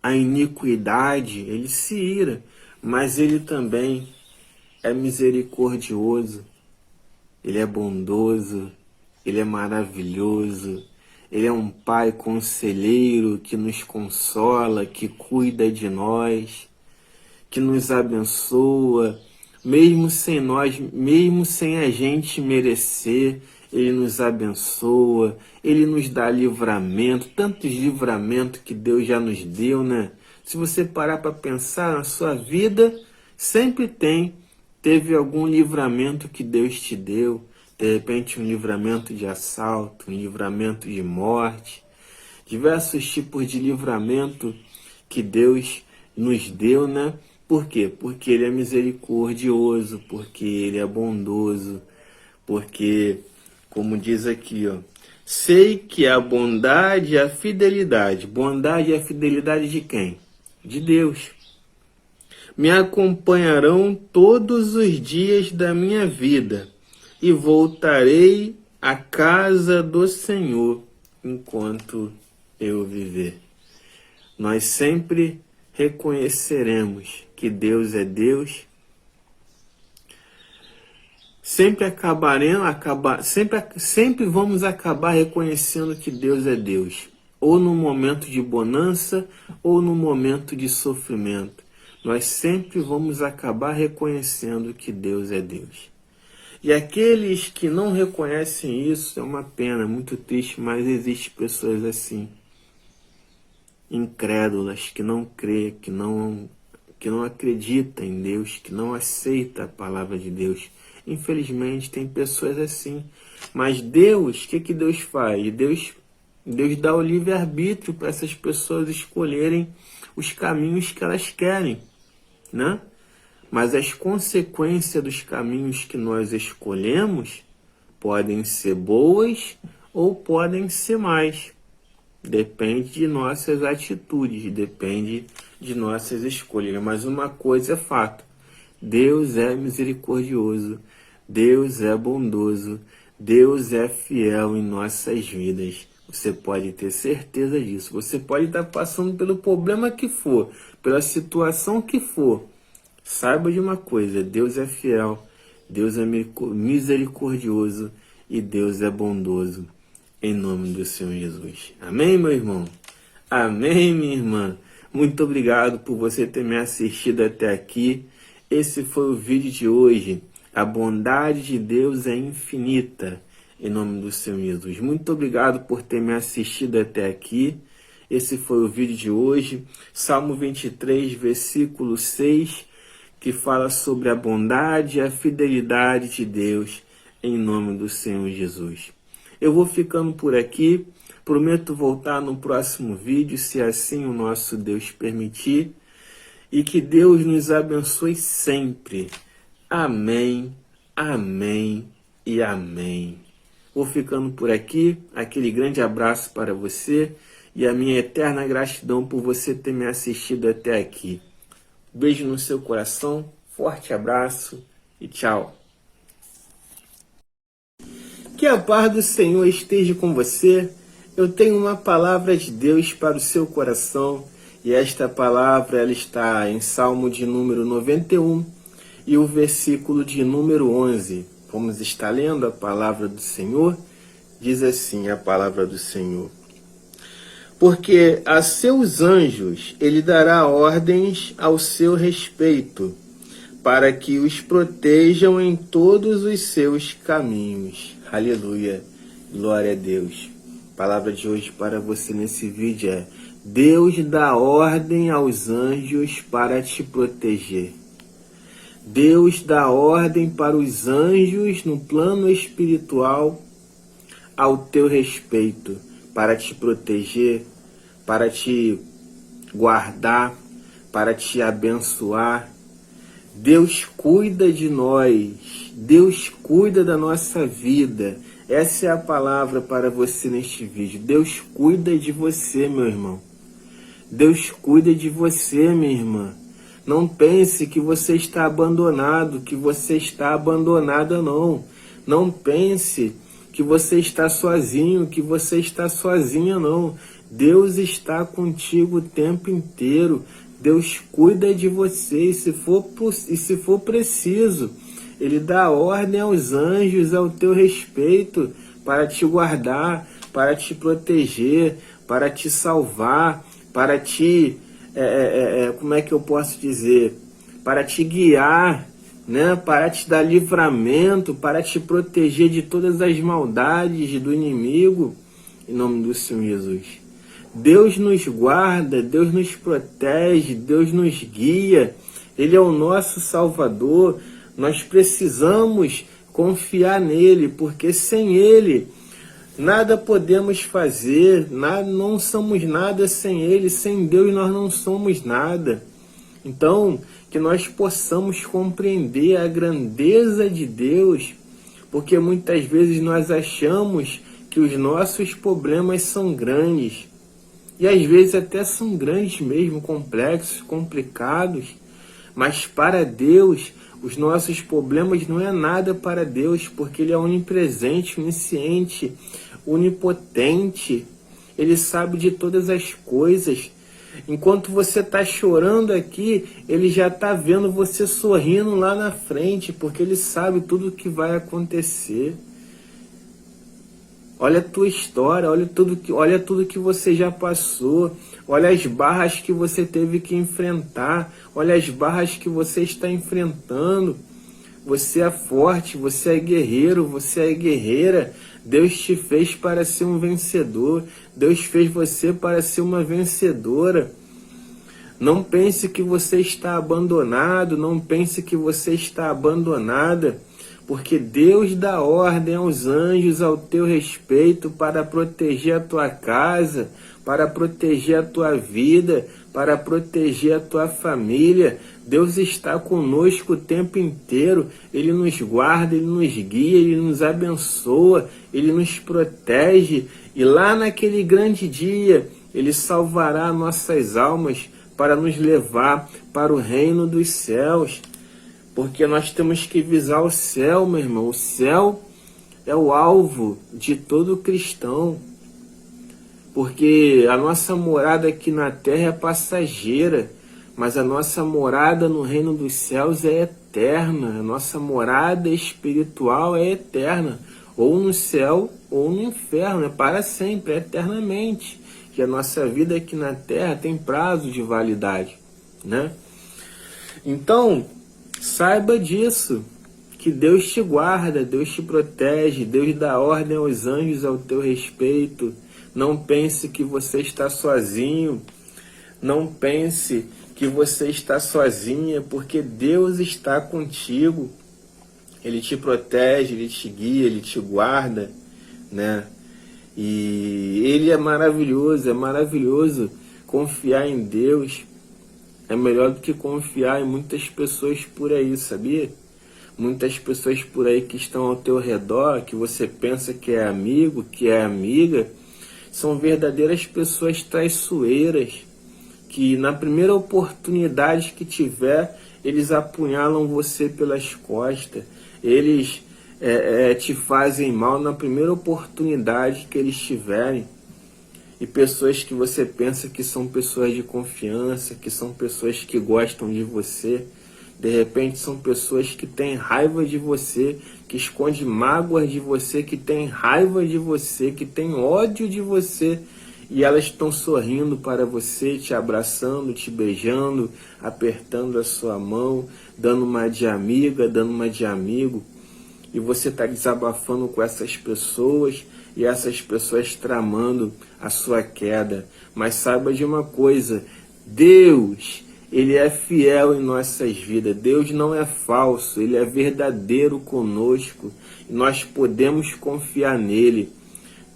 a iniquidade. Ele se ira, mas ele também é misericordioso, ele é bondoso, ele é maravilhoso. Ele é um Pai conselheiro que nos consola, que cuida de nós, que nos abençoa, mesmo sem nós, mesmo sem a gente merecer, Ele nos abençoa, Ele nos dá livramento, tantos livramentos que Deus já nos deu, né? Se você parar para pensar na sua vida, sempre teve algum livramento que Deus te deu. De repente um livramento de assalto, um livramento de morte, diversos tipos de livramento que Deus nos deu, né? Por quê? Porque Ele é misericordioso, porque Ele é bondoso, porque, como diz aqui, ó, sei que a bondade e a fidelidade de quem? De Deus. Me acompanharão todos os dias da minha vida, e voltarei à casa do Senhor enquanto eu viver. Nós sempre reconheceremos que Deus é Deus, sempre vamos acabar reconhecendo que Deus é Deus, ou no momento de bonança, ou no momento de sofrimento. Nós sempre vamos acabar reconhecendo que Deus é Deus. E aqueles que não reconhecem isso, é uma pena, muito triste, mas existem pessoas assim, incrédulas, que não crê, que não acredita em Deus, que não aceita a palavra de Deus. Infelizmente tem pessoas assim. Mas Deus, o que Deus faz? Deus dá o livre-arbítrio para essas pessoas escolherem os caminhos que elas querem, né? Mas as consequências dos caminhos que nós escolhemos podem ser boas ou podem ser más. Depende de nossas atitudes, depende de nossas escolhas. Mas uma coisa é fato: Deus é misericordioso, Deus é bondoso, Deus é fiel em nossas vidas. Você pode ter certeza disso. Você pode estar passando pelo problema que for, pela situação que for. Saiba de uma coisa: Deus é fiel, Deus é misericordioso e Deus é bondoso, em nome do Senhor Jesus. Amém, meu irmão? Amém, minha irmã? Muito obrigado por você ter me assistido até aqui. Esse foi o vídeo de hoje. A bondade de Deus é infinita. em nome do Senhor Jesus. Muito obrigado por ter me assistido até aqui. Esse foi o vídeo de hoje, Salmo 23, versículo 6, que fala sobre a bondade e a fidelidade de Deus, em nome do Senhor Jesus. Eu vou ficando por aqui, prometo voltar no próximo vídeo, se assim o nosso Deus permitir, e que Deus nos abençoe sempre. Amém, amém e amém. Vou ficando por aqui, aquele grande abraço para você e a minha eterna gratidão por você ter me assistido até aqui. Beijo no seu coração, forte abraço e tchau. Que a paz do Senhor esteja com você. Eu tenho uma palavra de Deus para o seu coração e esta palavra ela está em Salmo de número 91 e o versículo de número 11. Vamos estar lendo a palavra do Senhor. Diz assim a palavra do Senhor: porque a seus anjos ele dará ordens ao seu respeito, para que os protejam em todos os seus caminhos. Aleluia, glória a Deus. A palavra de hoje para você nesse vídeo é: Deus dá ordem aos anjos para te proteger. Deus dá ordem para os anjos no plano espiritual ao teu respeito, para te proteger, para te guardar, para te abençoar. Deus cuida de nós, Deus cuida da nossa vida. Essa é a palavra para você neste vídeo. Deus cuida de você, meu irmão. Deus cuida de você, minha irmã. Não pense que você está abandonado, que você está abandonada, não. Não pense que você está sozinho, que você está sozinha, não. Deus está contigo o tempo inteiro. Deus cuida de você e se for preciso, Ele dá ordem aos anjos ao teu respeito para te guardar, para te proteger, para te salvar, para te... como é que eu posso dizer? Para te guiar, né? Para te dar livramento, para te proteger de todas as maldades do inimigo, em nome do Senhor Jesus. Deus nos guarda, Deus nos protege, Deus nos guia, Ele é o nosso Salvador. Nós precisamos confiar nele, porque sem Ele nada podemos fazer, não somos nada sem Ele, sem Deus nós não somos nada. Então, que nós possamos compreender a grandeza de Deus, porque muitas vezes nós achamos que os nossos problemas são grandes, e às vezes até são grandes mesmo, complexos, complicados, mas para Deus, os nossos problemas não é nada para Deus, porque Ele é onipresente, onisciente, onipotente. Ele sabe de todas as coisas. Enquanto você está chorando aqui, Ele já está vendo você sorrindo lá na frente, porque Ele sabe tudo o que vai acontecer. Olha a tua história, olha tudo que você já passou, olha as barras que você teve que enfrentar, olha as barras que você está enfrentando. Você é forte, você é guerreiro, você é guerreira. Deus te fez para ser um vencedor, Deus fez você para ser uma vencedora. Não pense que você está abandonado, não pense que você está abandonada, porque Deus dá ordem aos anjos ao teu respeito para proteger a tua casa, para proteger a tua vida, para proteger a tua família. Deus está conosco o tempo inteiro. Ele nos guarda, Ele nos guia, Ele nos abençoa, Ele nos protege. E lá naquele grande dia, Ele salvará nossas almas para nos levar para o reino dos céus. Porque nós temos que visar o céu, meu irmão. O céu é o alvo de todo cristão. Porque a nossa morada aqui na terra é passageira, mas a nossa morada no reino dos céus é eterna. A nossa morada espiritual é eterna. Ou no céu ou no inferno. É para sempre, é eternamente. Que a nossa vida aqui na terra tem prazo de validade, né? Então, saiba disso, que Deus te guarda, Deus te protege, Deus dá ordem aos anjos ao teu respeito. Não pense que você está sozinho, não pense que você está sozinha, porque Deus está contigo. Ele te protege, Ele te guia, Ele te guarda, né? E Ele é maravilhoso. Confiar em Deus é melhor do que confiar em muitas pessoas por aí, sabia? Muitas pessoas por aí que estão ao teu redor, que você pensa que é amigo, que é amiga, são verdadeiras pessoas traiçoeiras, que na primeira oportunidade que tiver, eles apunhalam você pelas costas, eles te fazem mal na primeira oportunidade que eles tiverem. E pessoas que você pensa que são pessoas de confiança, que são pessoas que gostam de você, de repente são pessoas que têm raiva de você, que escondem mágoas de você, que têm raiva de você, que têm ódio de você, e elas estão sorrindo para você, te abraçando, te beijando, apertando a sua mão, dando uma de amiga, dando uma de amigo, e você está desabafando com essas pessoas, e essas pessoas tramando a sua queda. Mas saiba de uma coisa, Deus, Ele é fiel em nossas vidas, Deus não é falso, Ele é verdadeiro conosco, e nós podemos confiar nele.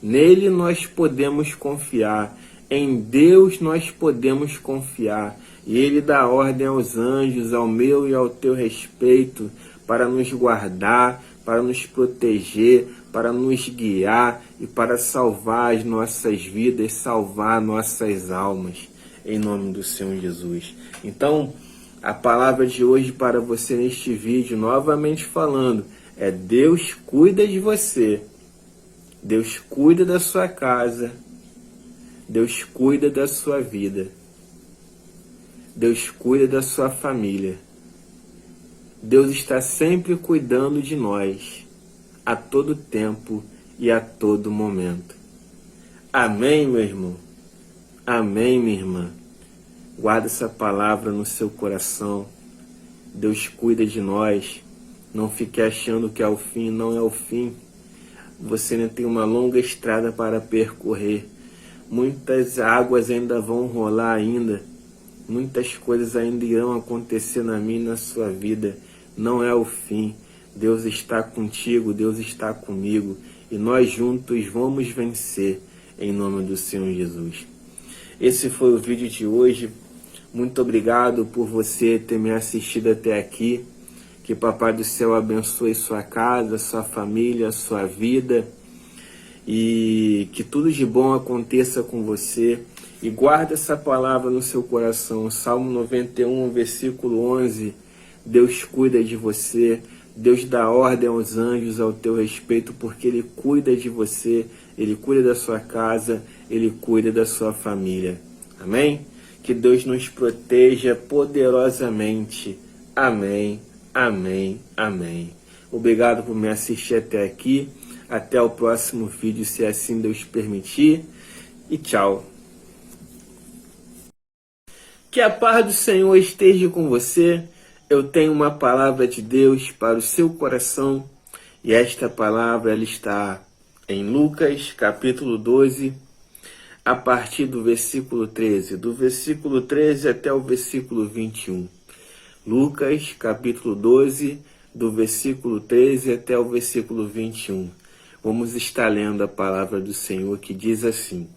Nele nós podemos confiar, em Deus nós podemos confiar, e Ele dá ordem aos anjos, ao meu e ao teu respeito, para nos guardar, para nos proteger, para nos guiar e para salvar as nossas vidas, salvar nossas almas, em nome do Senhor Jesus. Então, a palavra de hoje para você neste vídeo, novamente falando, é: Deus cuida de você, Deus cuida da sua casa, Deus cuida da sua vida, Deus cuida da sua família. Deus está sempre cuidando de nós, a todo tempo e a todo momento. Amém, meu irmão? Amém, minha irmã? Guarda essa palavra no seu coração. Deus cuida de nós. Não fique achando que é o fim, não é o fim. Você ainda tem uma longa estrada para percorrer. Muitas águas ainda vão rolar ainda. Muitas coisas ainda irão acontecer na minha e na sua vida. Não é o fim. Deus está contigo, Deus está comigo. E nós juntos vamos vencer, em nome do Senhor Jesus. Esse foi o vídeo de hoje. Muito obrigado por você ter me assistido até aqui. Que Papai do Céu abençoe sua casa, sua família, sua vida. E que tudo de bom aconteça com você. E guarda essa palavra no seu coração. Salmo 91, versículo 11. Deus cuida de você. Deus dá ordem aos anjos ao teu respeito, porque Ele cuida de você, Ele cuida da sua casa, Ele cuida da sua família. Amém? Que Deus nos proteja poderosamente. Amém, amém, amém. Obrigado por me assistir até aqui. Até o próximo vídeo, se assim Deus permitir. E tchau. Que a paz do Senhor esteja com você. Eu tenho uma palavra de Deus para o seu coração, e esta palavra ela está em Lucas, capítulo 12, a partir do versículo 13, do versículo 13 até o versículo 21. Lucas, capítulo 12, do versículo 13 até o versículo 21. Vamos estar lendo a palavra do Senhor, que diz assim: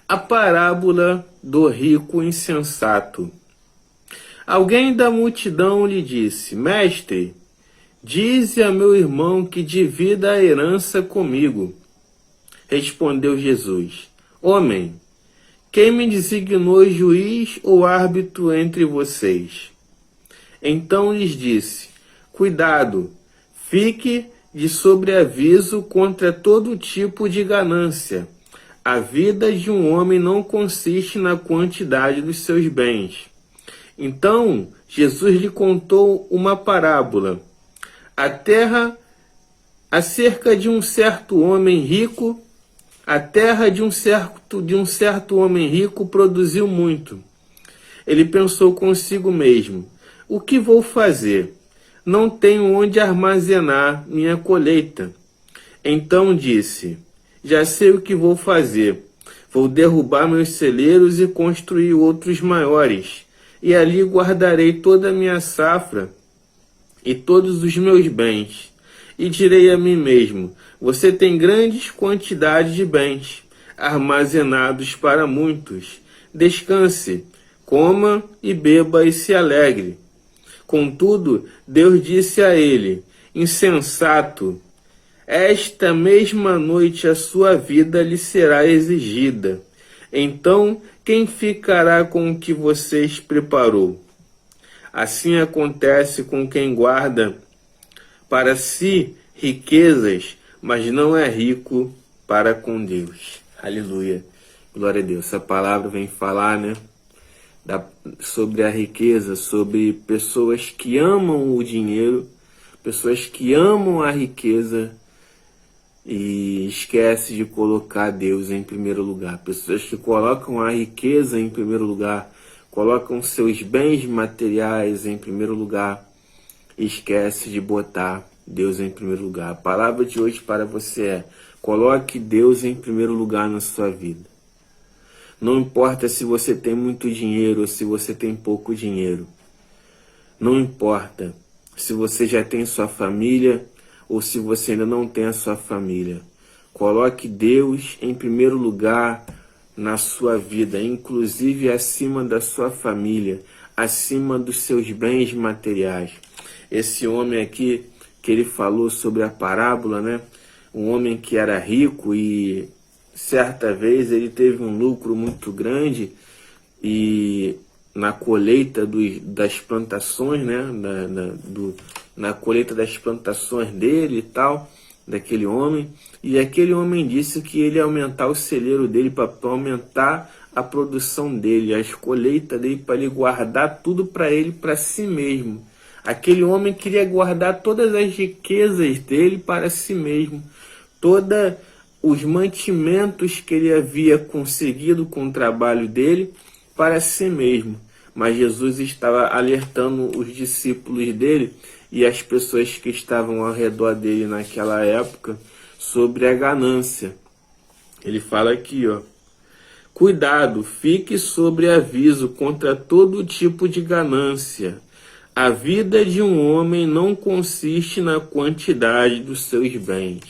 A parábola do rico insensato. Alguém da multidão lhe disse: Mestre, dize a meu irmão que divida a herança comigo. Respondeu Jesus: Homem, quem me designou juiz ou árbitro entre vocês? Então lhes disse: Cuidado, fique de sobreaviso contra todo tipo de ganância. A vida de um homem não consiste na quantidade dos seus bens. Então, Jesus lhe contou uma parábola. A terra, acerca de um certo homem rico, a terra de um certo homem rico produziu muito. Ele pensou consigo mesmo: o que vou fazer? não tenho onde armazenar minha colheita. Então disse: já sei o que vou fazer. Vou derrubar meus celeiros e construir outros maiores, e ali guardarei toda a minha safra e todos os meus bens. E direi a mim mesmo: você tem grandes quantidades de bens, armazenados para muitos. Descanse, coma e beba e se alegre. Contudo, Deus disse a ele: insensato, esta mesma noite a sua vida lhe será exigida. Então, quem ficará com o que vocês preparou? Assim acontece com quem guarda para si riquezas, mas não é rico para com Deus. Aleluia. Glória a Deus. Essa palavra vem falar, né, sobre a riqueza, sobre pessoas que amam o dinheiro, pessoas que amam a riqueza e esquecem de colocar Deus em primeiro lugar. Pessoas que colocam a riqueza em primeiro lugar, colocam seus bens materiais em primeiro lugar e esquecem de botar Deus em primeiro lugar. A palavra de hoje para você é: coloque Deus em primeiro lugar na sua vida. Não importa se você tem muito dinheiro ou se você tem pouco dinheiro. Não importa se você já tem sua família ou se você ainda não tem a sua família. Coloque Deus em primeiro lugar na sua vida, inclusive acima da sua família, acima dos seus bens materiais. Esse homem aqui, que ele falou sobre a parábola, né? Um homem que era rico e certa vez ele teve um lucro muito grande e na colheita das plantações, né? Na colheita das plantações dele e tal, daquele homem. E aquele homem disse que ele ia aumentar o celeiro dele para aumentar a produção dele, as colheitas dele, para ele guardar tudo para ele, para si mesmo. Aquele homem queria guardar todas as riquezas dele para si mesmo, todos os mantimentos que ele havia conseguido com o trabalho dele para si mesmo. Mas Jesus estava alertando os discípulos dele e as pessoas que estavam ao redor dele naquela época sobre a ganância. Ele fala aqui, ó: cuidado, fique sobre aviso contra todo tipo de ganância. A vida de um homem não consiste na quantidade dos seus bens.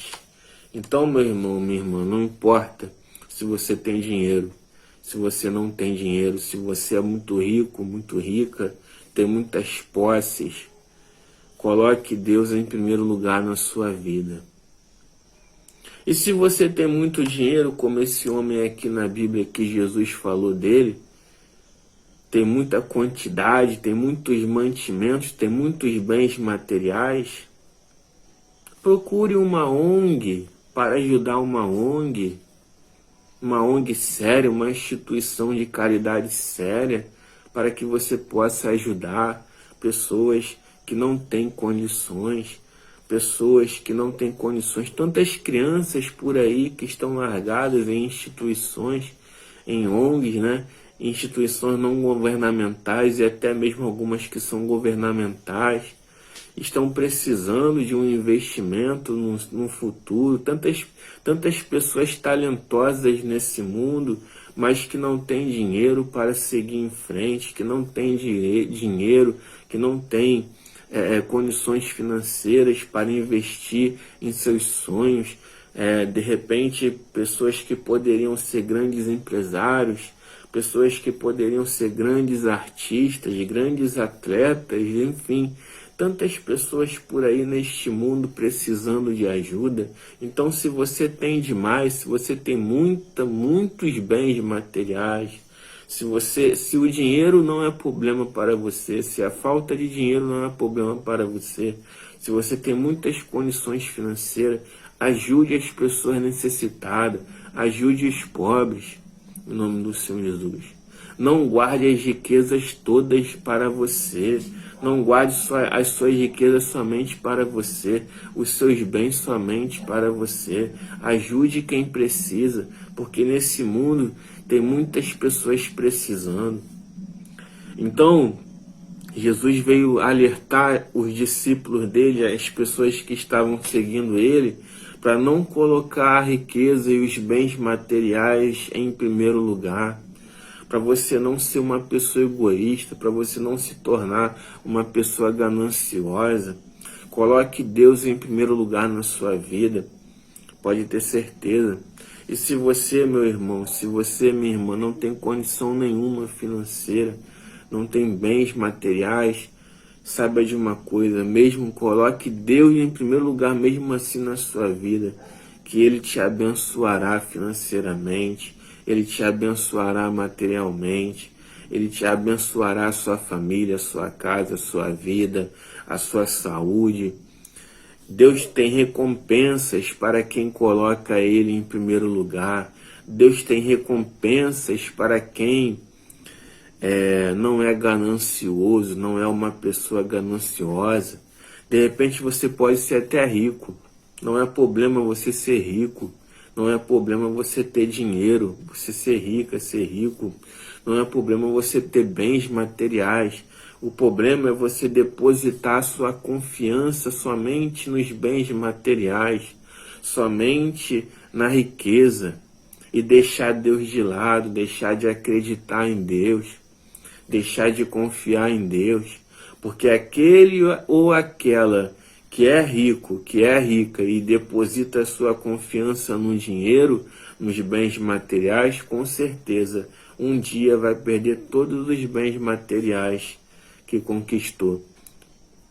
Então, meu irmão, minha irmã, não importa se você tem dinheiro, se você não tem dinheiro, se você é muito rico, muito rica, tem muitas posses, coloque Deus em primeiro lugar na sua vida. E se você tem muito dinheiro, como esse homem aqui na Bíblia que Jesus falou dele, tem muita quantidade, tem muitos mantimentos, tem muitos bens materiais, procure uma ONG para ajudar uma ONG séria, uma instituição de caridade séria, para que você possa ajudar pessoas que não têm condições, tantas crianças por aí que estão largadas em instituições, em ONGs, né? Instituições não governamentais e até mesmo algumas que são governamentais, estão precisando de um investimento no futuro. Tantas pessoas talentosas nesse mundo, mas que não têm dinheiro para seguir em frente, que não têm dinheiro, que não têm condições financeiras para investir em seus sonhos. De repente, pessoas que poderiam ser grandes empresários, pessoas que poderiam ser grandes artistas, grandes atletas, enfim, tantas pessoas por aí neste mundo precisando de ajuda. Então, se você tem demais, se você tem muitos bens materiais, se o dinheiro não é problema para você, se a falta de dinheiro não é problema para você, se você tem muitas condições financeiras, ajude as pessoas necessitadas, ajude os pobres, em nome do Senhor Jesus. Não guarde as riquezas todas para você. Não guarde as suas riquezas somente para você, os seus bens somente para você. Ajude quem precisa, porque nesse mundo tem muitas pessoas precisando. Então, Jesus veio alertar os discípulos dele, as pessoas que estavam seguindo ele, para não colocar a riqueza e os bens materiais em primeiro lugar, para você não ser uma pessoa egoísta, para você não se tornar uma pessoa gananciosa. Coloque Deus em primeiro lugar na sua vida, pode ter certeza. E se você, meu irmão, se você, minha irmã, não tem condição nenhuma financeira, não tem bens materiais, saiba de uma coisa, mesmo coloque Deus em primeiro lugar, mesmo assim na sua vida, que Ele te abençoará financeiramente, Ele te abençoará materialmente, Ele te abençoará a sua família, a sua casa, a sua vida, a sua saúde. Deus tem recompensas para quem coloca Ele em primeiro lugar. Deus tem recompensas para quem não é ganancioso, não é uma pessoa gananciosa. De repente você pode ser até rico. Não é problema você ser rico. Não é problema você ter dinheiro, você ser rica, ser rico. Não é problema você ter bens materiais. O problema é você depositar sua confiança somente nos bens materiais, somente na riqueza, e deixar Deus de lado, deixar de acreditar em Deus, deixar de confiar em Deus, porque aquele ou aquela que é rico, que é rica e deposita sua confiança no dinheiro, nos bens materiais, com certeza um dia vai perder todos os bens materiais que conquistou.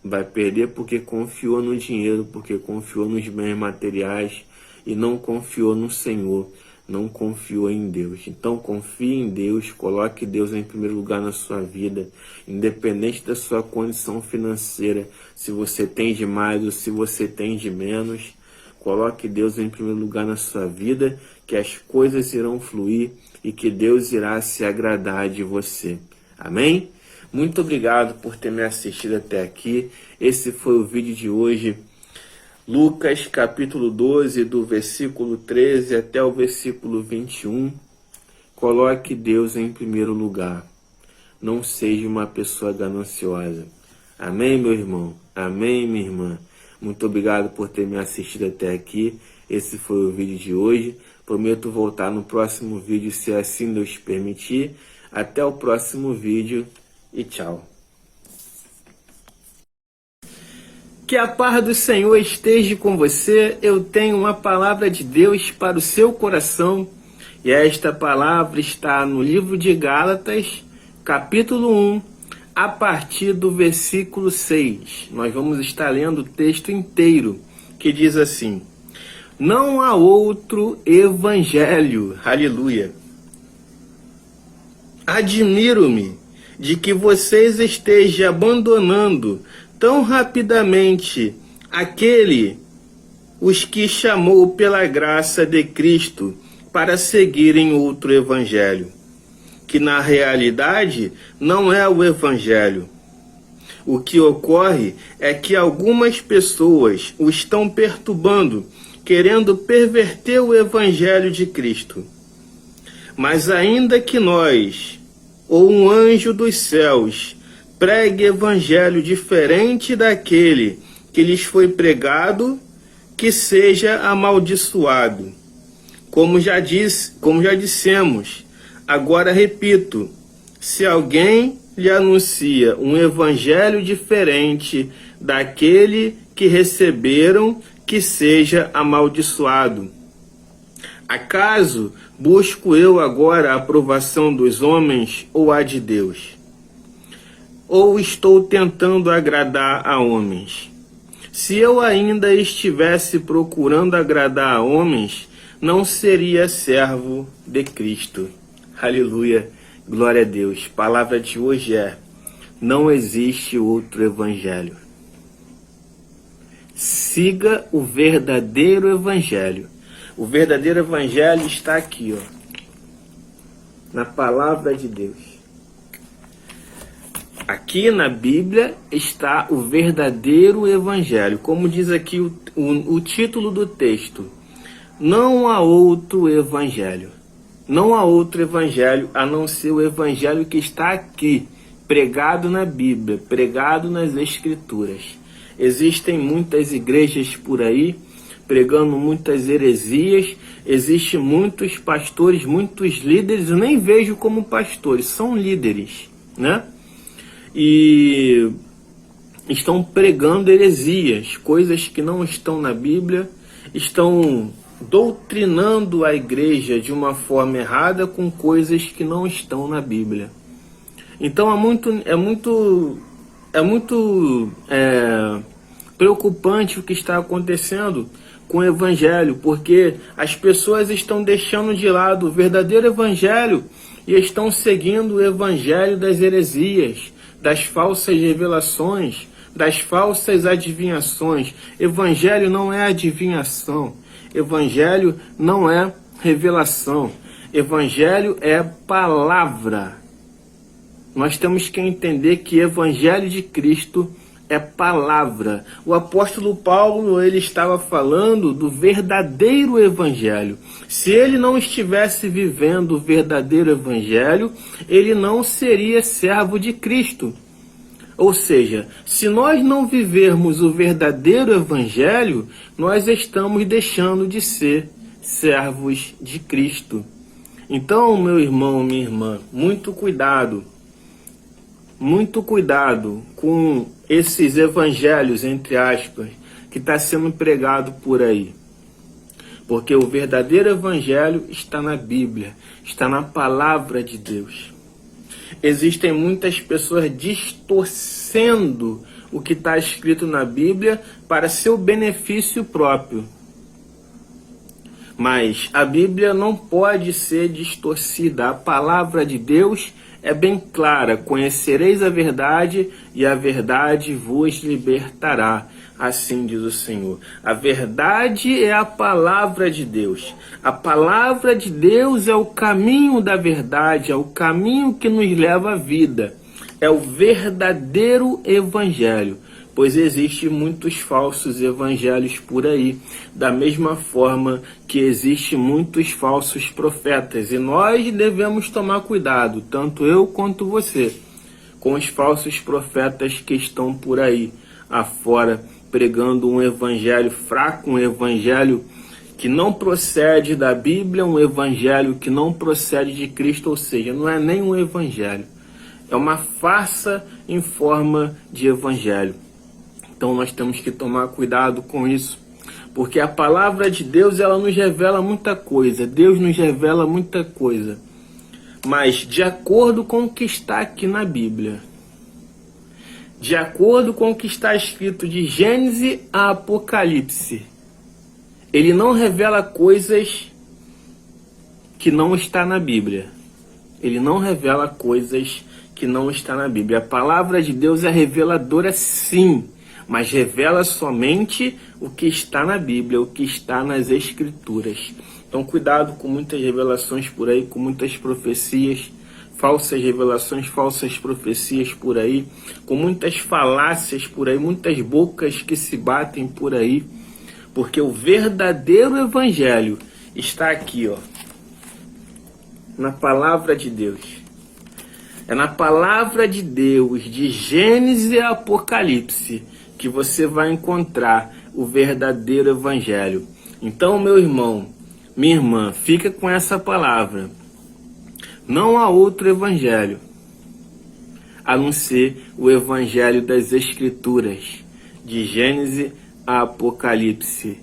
Vai perder porque confiou no dinheiro, porque confiou nos bens materiais e não confiou no Senhor, não confiou em Deus. Então confie em Deus, coloque Deus em primeiro lugar na sua vida, independente da sua condição financeira, se você tem de mais ou se você tem de menos, coloque Deus em primeiro lugar na sua vida, que as coisas irão fluir e que Deus irá se agradar de você. Amém? Muito obrigado por ter me assistido até aqui. Esse foi o vídeo de hoje. Lucas capítulo 12, do versículo 13 até o versículo 21. Coloque Deus em primeiro lugar. Não seja uma pessoa gananciosa. Amém, meu irmão? Amém, minha irmã? Muito obrigado por ter me assistido até aqui. Esse foi o vídeo de hoje. Prometo voltar no próximo vídeo, se assim Deus permitir. Até o próximo vídeo e tchau. Que a paz do Senhor esteja com você. Eu tenho uma palavra de Deus para o seu coração. E esta palavra está no livro de Gálatas, capítulo 1, a partir do versículo 6. Nós vamos estar lendo o texto inteiro, que diz assim: não há outro evangelho. Aleluia. Admiro-me de que vocês estejam abandonando tão rapidamente os que chamou pela graça de Cristo para seguirem outro evangelho, que na realidade não é o evangelho. O que ocorre é que algumas pessoas o estão perturbando, querendo perverter o evangelho de Cristo. Mas ainda que nós, ou um anjo dos céus, pregue evangelho diferente daquele que lhes foi pregado, que seja amaldiçoado. Como já dissemos, agora repito, se alguém lhe anuncia um evangelho diferente daquele que receberam, que seja amaldiçoado. Acaso busco eu agora a aprovação dos homens ou a de Deus? Ou estou tentando agradar a homens? Se eu ainda estivesse procurando agradar a homens, não seria servo de Cristo. Aleluia, glória a Deus. A palavra de hoje é: não existe outro evangelho. Siga o verdadeiro evangelho. O verdadeiro evangelho está aqui, na palavra de Deus. Aqui na Bíblia está o verdadeiro evangelho. Como diz aqui o título do texto: não há outro evangelho. Não há outro evangelho a não ser o evangelho que está aqui, pregado na Bíblia, pregado nas Escrituras. Existem muitas igrejas por aí pregando muitas heresias, existem muitos pastores, muitos líderes, eu nem vejo como pastores, são líderes, né? E estão pregando heresias, coisas que não estão na Bíblia, estão doutrinando a igreja de uma forma errada com coisas que não estão na Bíblia. Então é muito preocupante o que está acontecendo com o evangelho, porque as pessoas estão deixando de lado o verdadeiro evangelho e estão seguindo o evangelho das heresias, das falsas revelações, das falsas adivinhações. Evangelho não é adivinhação, evangelho não é revelação, evangelho é palavra. Nós temos que entender que evangelho de Cristo é palavra. O apóstolo Paulo, ele estava falando do verdadeiro evangelho. Se ele não estivesse vivendo o verdadeiro evangelho, ele não seria servo de Cristo. Ou seja, se nós não vivermos o verdadeiro evangelho, nós estamos deixando de ser servos de Cristo. Então, meu irmão, minha irmã, muito cuidado com esses evangelhos, entre aspas, que está sendo pregado por aí. Porque o verdadeiro evangelho está na Bíblia, está na palavra de Deus. Existem muitas pessoas distorcendo o que está escrito na Bíblia para seu benefício próprio. Mas a Bíblia não pode ser distorcida. A palavra de Deus é bem clara: conhecereis a verdade e a verdade vos libertará. Assim diz o Senhor. A verdade é a palavra de Deus. A palavra de Deus é o caminho da verdade, é o caminho que nos leva à vida. É o verdadeiro evangelho. Pois existem muitos falsos evangelhos por aí, da mesma forma que existem muitos falsos profetas. E nós devemos tomar cuidado, tanto eu quanto você, com os falsos profetas que estão por aí afora, pregando um evangelho fraco, um evangelho que não procede da Bíblia, um evangelho que não procede de Cristo, ou seja, não é nem um evangelho, é uma farsa em forma de evangelho. Então nós temos que tomar cuidado com isso, porque a palavra de Deus, ela nos revela muita coisa, Deus nos revela muita coisa, mas de acordo com o que está aqui na Bíblia, de acordo com o que está escrito de Gênesis a Apocalipse, ele não revela coisas que não está na Bíblia. Ele não revela coisas que não está na Bíblia. A palavra de Deus é reveladora, sim, mas revela somente o que está na Bíblia, o que está nas Escrituras. Então cuidado com muitas revelações por aí, com muitas profecias, falsas revelações, falsas profecias por aí, com muitas falácias por aí, muitas bocas que se batem por aí, porque o verdadeiro evangelho está aqui, ó, na palavra de Deus. É na palavra de Deus, de Gênesis e Apocalipse, que você vai encontrar o verdadeiro evangelho. Então, meu irmão, minha irmã, fica com essa palavra. Não há outro evangelho a não ser o evangelho das Escrituras, de Gênesis a Apocalipse.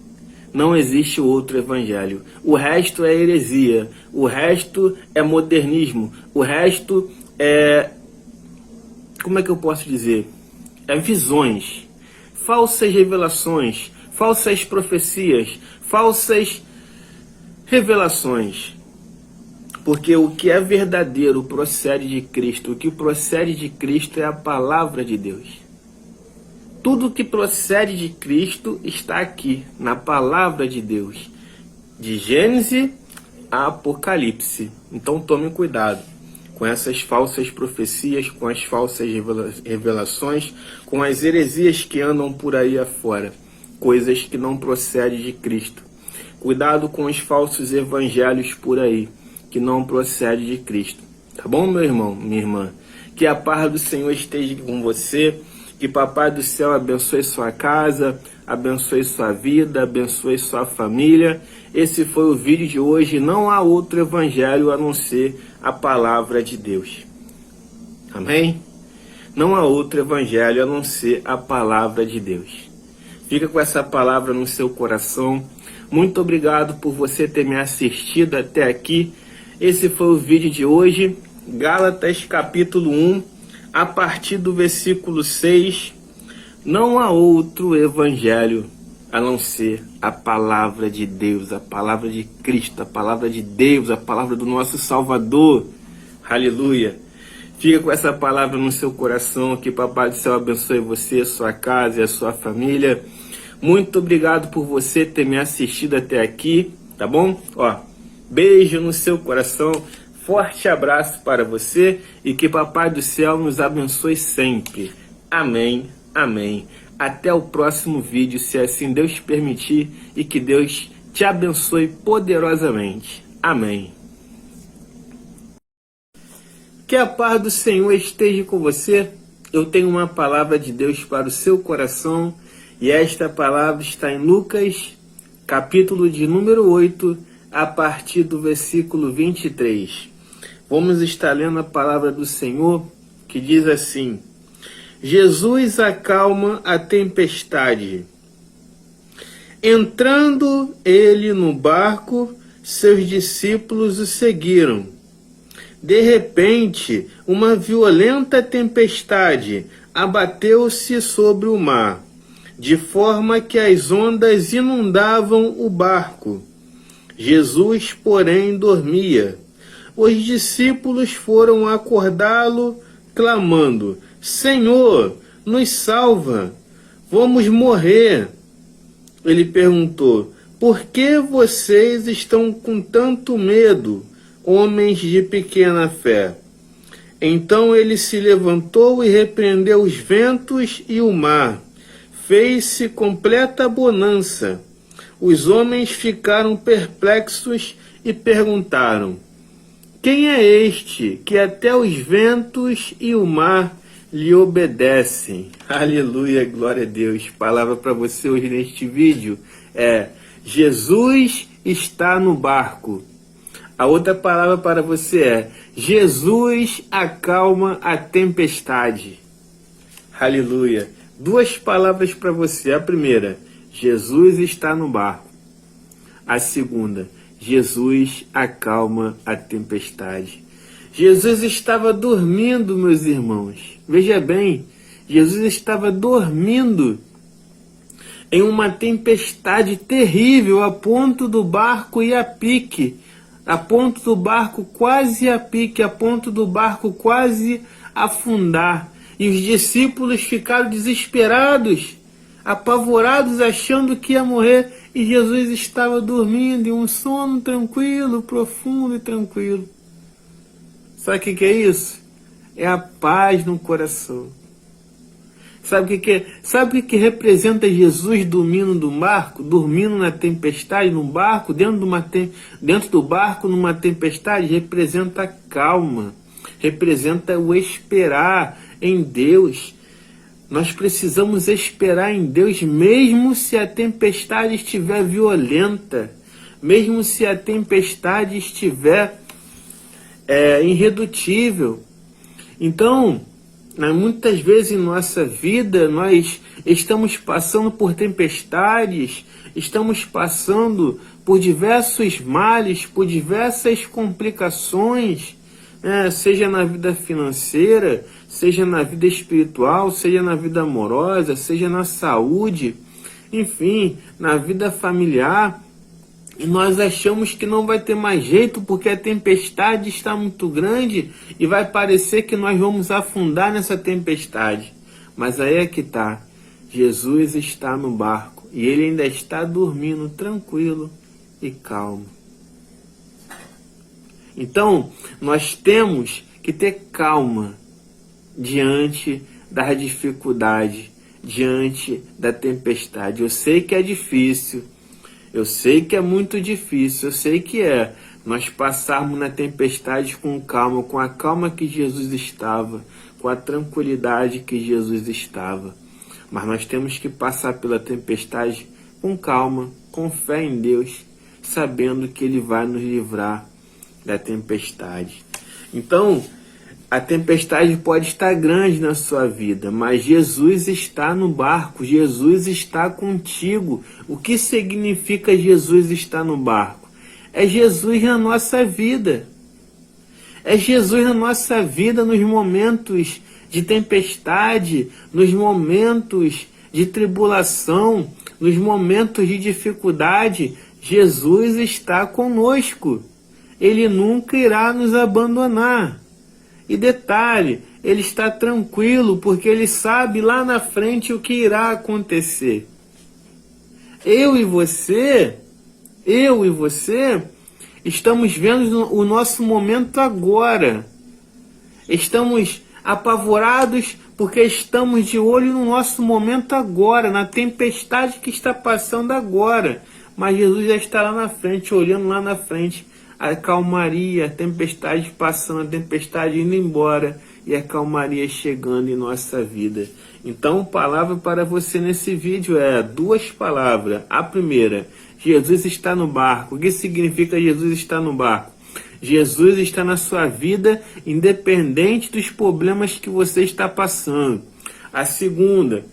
Não existe outro evangelho. O resto é heresia, o resto é modernismo, o resto é, como é que eu posso dizer? É visões, falsas revelações, falsas profecias, falsas revelações. Porque o que é verdadeiro procede de Cristo. O que procede de Cristo é a palavra de Deus. Tudo que procede de Cristo está aqui, na palavra de Deus. De Gênesis a Apocalipse. Então tome cuidado com essas falsas profecias, com as falsas revelações, com as heresias que andam por aí afora. Coisas que não procedem de Cristo. Cuidado com os falsos evangelhos por aí, que não procede de Cristo. Tá bom, meu irmão, minha irmã? Que a paz do Senhor esteja com você. Que Papai do Céu abençoe sua casa, abençoe sua vida, abençoe sua família. Esse foi o vídeo de hoje. Não há outro evangelho a não ser a palavra de Deus. Amém? Não há outro evangelho a não ser a palavra de Deus. Fica com essa palavra no seu coração. Muito obrigado por você ter me assistido até aqui. Esse foi o vídeo de hoje. Gálatas capítulo 1, a partir do versículo 6. Não há outro evangelho a não ser a palavra de Deus, a palavra de Cristo, a palavra de Deus, a palavra do nosso Salvador. Aleluia. Fica com essa palavra no seu coração. Que Papai do Céu abençoe você, a sua casa e a sua família. Muito obrigado por você ter me assistido até aqui, tá bom? Ó, beijo no seu coração. Forte abraço para você e que Papai do Céu nos abençoe sempre. Amém, amém. Até o próximo vídeo, se assim Deus permitir, e que Deus te abençoe poderosamente. Amém. Que a paz do Senhor esteja com você. Eu tenho uma palavra de Deus para o seu coração e esta palavra está em Lucas, capítulo de número 8, a partir do versículo 23. Vamos estar lendo a palavra do Senhor, que diz assim: Jesus acalma a tempestade. Entrando ele no barco, seus discípulos o seguiram. De repente, uma violenta tempestade abateu-se sobre o mar, de forma que as ondas inundavam o barco. Jesus, porém, dormia. Os discípulos foram acordá-lo, clamando: Senhor, nos salva, vamos morrer. Ele perguntou: por que vocês estão com tanto medo, homens de pequena fé? Então ele se levantou e repreendeu os ventos e o mar. Fez-se completa bonança. Os homens ficaram perplexos e perguntaram: quem é este que até os ventos e o mar lhe obedecem? Aleluia, glória a Deus. Palavra para você hoje neste vídeo é: Jesus está no barco. A outra palavra para você é: Jesus acalma a tempestade. Aleluia. Duas palavras para você. A primeira: Jesus está no barco. A segunda: Jesus acalma a tempestade. Jesus estava dormindo, meus irmãos. Veja bem, Jesus estava dormindo em uma tempestade terrível, a ponto do barco ir a pique, a ponto do barco quase a pique, a ponto do barco quase afundar. E os discípulos ficaram desesperados, apavorados, achando que ia morrer. E Jesus estava dormindo em um sono tranquilo, profundo e tranquilo. Sabe o que é isso? É a paz no coração. Sabe o que representa Jesus dormindo no barco, dormindo na tempestade, no barco, dentro do barco, numa tempestade? Representa a calma, representa o esperar em Deus. Nós precisamos esperar em Deus, mesmo se a tempestade estiver violenta, mesmo se a tempestade estiver irredutível. Então, muitas vezes em nossa vida, nós estamos passando por tempestades, estamos passando por diversos males, por diversas complicações, seja na vida financeira, seja na vida espiritual, seja na vida amorosa, seja na saúde, enfim, na vida familiar. E nós achamos que não vai ter mais jeito porque a tempestade está muito grande e vai parecer que nós vamos afundar nessa tempestade. Mas aí é que está. Jesus está no barco e ele ainda está dormindo tranquilo e calmo. Então, nós temos que ter calma diante da dificuldade, diante da tempestade. Eu sei que é difícil, eu sei que é muito difícil, eu sei que é nós passarmos na tempestade com calma, com a calma que Jesus estava, com a tranquilidade que Jesus estava. Mas nós temos que passar pela tempestade com calma, com fé em Deus, sabendo que Ele vai nos livrar da tempestade. Então, a tempestade pode estar grande na sua vida, mas Jesus está no barco, Jesus está contigo. O que significa Jesus estar no barco? É Jesus na nossa vida. É Jesus na nossa vida nos momentos de tempestade, nos momentos de tribulação, nos momentos de dificuldade. Jesus está conosco. Ele nunca irá nos abandonar. E detalhe, ele está tranquilo porque ele sabe lá na frente o que irá acontecer. Eu e você, estamos vendo o nosso momento agora. Estamos apavorados porque estamos de olho no nosso momento agora, na tempestade que está passando agora. Mas Jesus já está lá na frente, olhando lá na frente, a calmaria, a tempestade passando, a tempestade indo embora e a calmaria chegando em nossa vida. Então, palavra para você nesse vídeo é 2 palavras. A primeira, Jesus está no barco. O que significa Jesus está no barco? Jesus está na sua vida, independente dos problemas que você está passando. A segunda,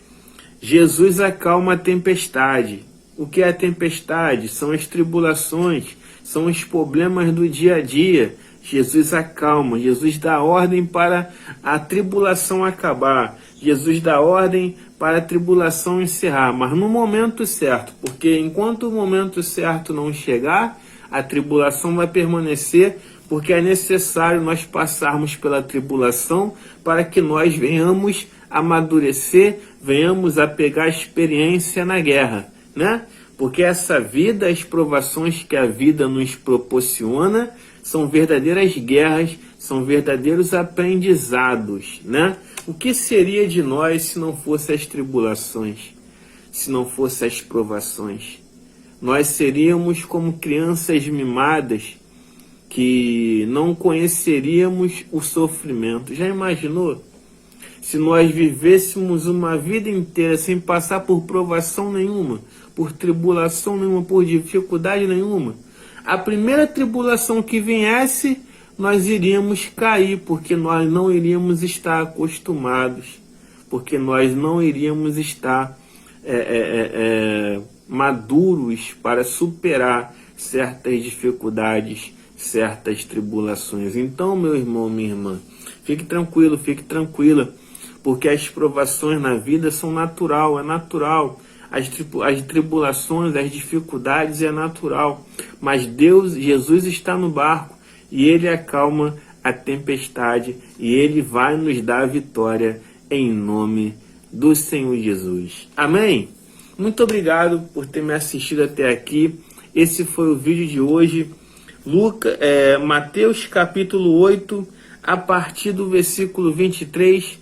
Jesus acalma a tempestade. O que é a tempestade? São as tribulações, são os problemas do dia a dia. Jesus acalma, Jesus dá ordem para a tribulação acabar. Jesus dá ordem para a tribulação encerrar, mas no momento certo, porque enquanto o momento certo não chegar, a tribulação vai permanecer, porque é necessário nós passarmos pela tribulação para que nós venhamos amadurecer, venhamos a pegar experiência na guerra, né? Porque essa vida, as provações que a vida nos proporciona, são verdadeiras guerras, são verdadeiros aprendizados, né? O que seria de nós se não fossem as tribulações, se não fossem as provações? Nós seríamos como crianças mimadas que não conheceríamos o sofrimento. Já imaginou? Se nós vivêssemos uma vida inteira sem passar por provação nenhuma, por tribulação nenhuma, por dificuldade nenhuma, a primeira tribulação que viesse, nós iríamos cair, porque nós não iríamos estar acostumados, porque nós não iríamos estar maduros para superar certas dificuldades, certas tribulações. Então, meu irmão, minha irmã, fique tranquilo, fique tranquila, porque as provações na vida são natural, é natural. As tribulações, as dificuldades é natural. Mas Deus, Jesus está no barco e Ele acalma a tempestade e Ele vai nos dar a vitória em nome do Senhor Jesus. Amém? Muito obrigado por ter me assistido até aqui. Esse foi o vídeo de hoje. Mateus capítulo 8, a partir do versículo 23,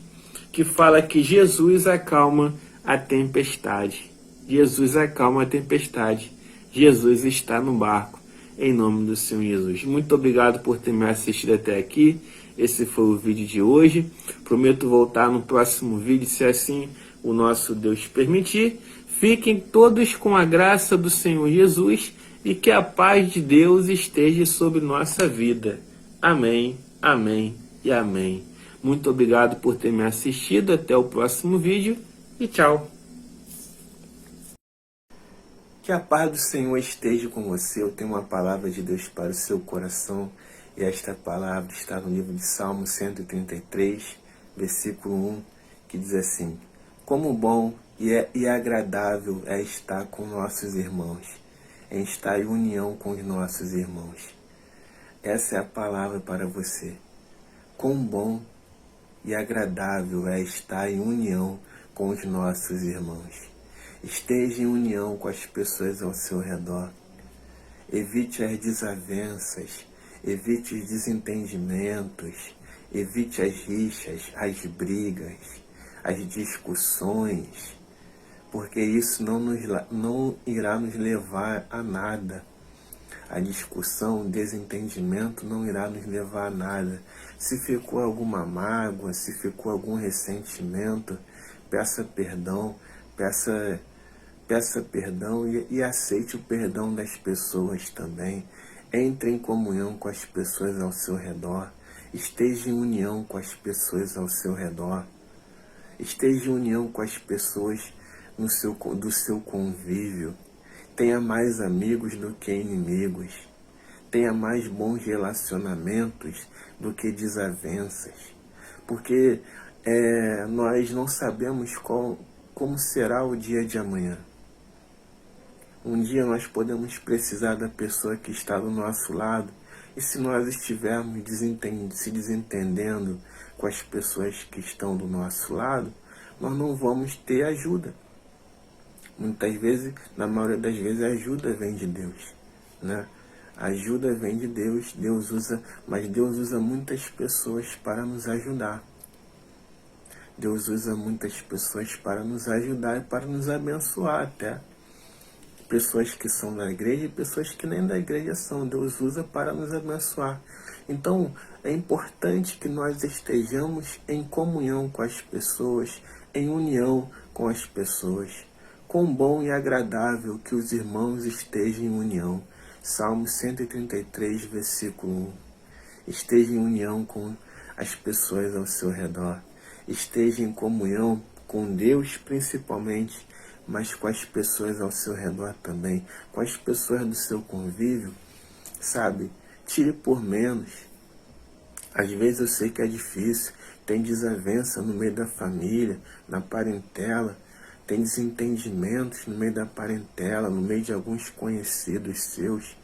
que fala que Jesus acalma a tempestade. Jesus acalma a tempestade. Jesus está no barco, em nome do Senhor Jesus. Muito obrigado por ter me assistido até aqui. Esse foi o vídeo de hoje. Prometo voltar no próximo vídeo, se assim o nosso Deus permitir. Fiquem todos com a graça do Senhor Jesus e que a paz de Deus esteja sobre nossa vida. Amém, amém e amém. Muito obrigado por ter me assistido. Até o próximo vídeo e tchau. Que a paz do Senhor esteja com você. Eu tenho uma palavra de Deus para o seu coração. E esta palavra está no livro de Salmo 133, versículo 1, que diz assim: como bom e agradável é estar com nossos irmãos, em estar em união com os nossos irmãos. Essa é a palavra para você. Quão bom e agradável é estar em união com os nossos irmãos. Esteja em união com as pessoas ao seu redor. Evite as desavenças, evite os desentendimentos, evite as rixas, as brigas, as discussões, porque isso não irá nos levar a nada. A discussão, o desentendimento não irá nos levar a nada. Se ficou alguma mágoa, se ficou algum ressentimento, peça perdão, peça perdão e aceite o perdão das pessoas também. Entre em comunhão com as pessoas ao seu redor. Esteja em união com as pessoas ao seu redor. Esteja em união com as pessoas do seu convívio. Tenha mais amigos do que inimigos. Tenha mais bons relacionamentos do que desavenças. Porque nós não sabemos como será o dia de amanhã. Um dia nós podemos precisar da pessoa que está do nosso lado. E se nós estivermos se desentendendo com as pessoas que estão do nosso lado, nós não vamos ter ajuda. Muitas vezes, na maioria das vezes, a ajuda vem de Deus, né? A ajuda vem de Deus, mas Deus usa muitas pessoas para nos ajudar. Deus usa muitas pessoas para nos ajudar e para nos abençoar até. Pessoas que são da igreja e pessoas que nem da igreja são. Deus usa para nos abençoar. Então, é importante que nós estejamos em comunhão com as pessoas, em união com as pessoas. Quão bom e agradável que os irmãos estejam em união. Salmo 133, versículo 1. Esteja em união com as pessoas ao seu redor. Esteja em comunhão com Deus principalmente, mas com as pessoas ao seu redor também, com as pessoas do seu convívio, sabe? Tire por menos. Às vezes eu sei que é difícil, tem desavença no meio da família, na parentela, tem desentendimentos no meio da parentela, no meio de alguns conhecidos seus.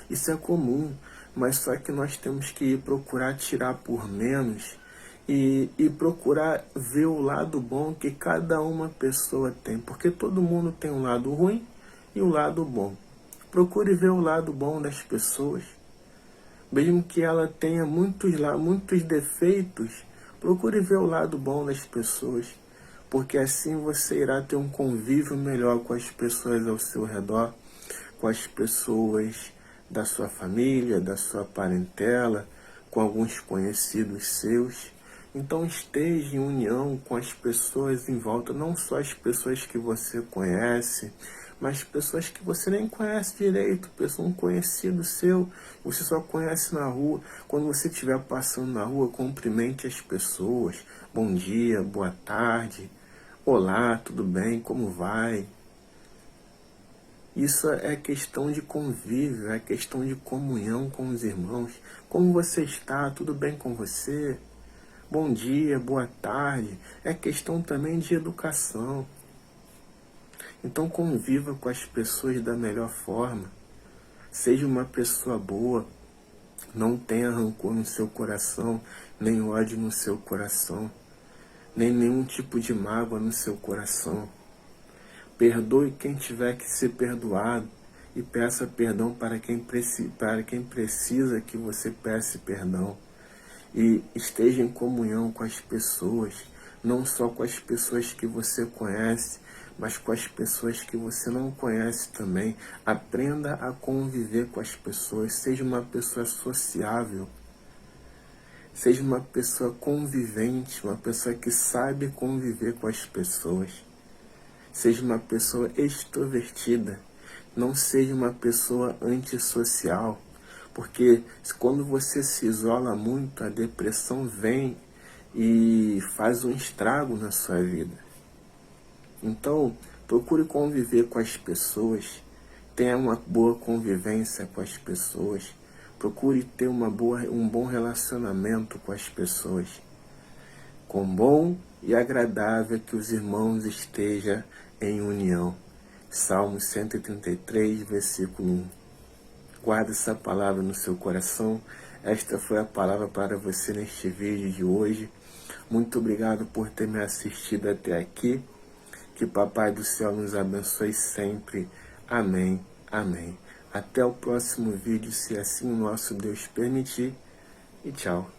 Isso é comum, mas só que nós temos que procurar tirar por menos e procurar ver o lado bom que cada uma pessoa tem, porque todo mundo tem um lado ruim e um lado bom. Procure ver o lado bom das pessoas, mesmo que ela tenha muitos defeitos, procure ver o lado bom das pessoas, porque assim você irá ter um convívio melhor com as pessoas ao seu redor, com as pessoas da sua família, da sua parentela, com alguns conhecidos seus. Então esteja em união com as pessoas em volta, não só as pessoas que você conhece, mas pessoas que você nem conhece direito, um conhecido seu, você só conhece na rua. Quando você estiver passando na rua, cumprimente as pessoas. Bom dia, boa tarde, olá, tudo bem, como vai? Isso é questão de convívio, é questão de comunhão com os irmãos. Como você está? Tudo bem com você? Bom dia, boa tarde. É questão também de educação. Então conviva com as pessoas da melhor forma. Seja uma pessoa boa. Não tenha rancor no seu coração, nem ódio no seu coração, nem nenhum tipo de mágoa no seu coração. Perdoe quem tiver que ser perdoado e peça perdão para quem precisa que você peça perdão. E esteja em comunhão com as pessoas, não só com as pessoas que você conhece, mas com as pessoas que você não conhece também. Aprenda a conviver com as pessoas, seja uma pessoa sociável, seja uma pessoa convivente, uma pessoa que sabe conviver com as pessoas. Seja uma pessoa extrovertida, não seja uma pessoa antissocial, porque quando você se isola muito, a depressão vem e faz um estrago na sua vida. Então, procure conviver com as pessoas, tenha uma boa convivência com as pessoas, procure ter um bom relacionamento com as pessoas. Com bom e agradável que os irmãos estejam em união. Salmo 133, versículo 1. Guarde essa palavra no seu coração. Esta foi a palavra para você neste vídeo de hoje. Muito obrigado por ter me assistido até aqui. Que Papai do Céu nos abençoe sempre. Amém. Amém. Até o próximo vídeo, se assim o nosso Deus permitir. E tchau.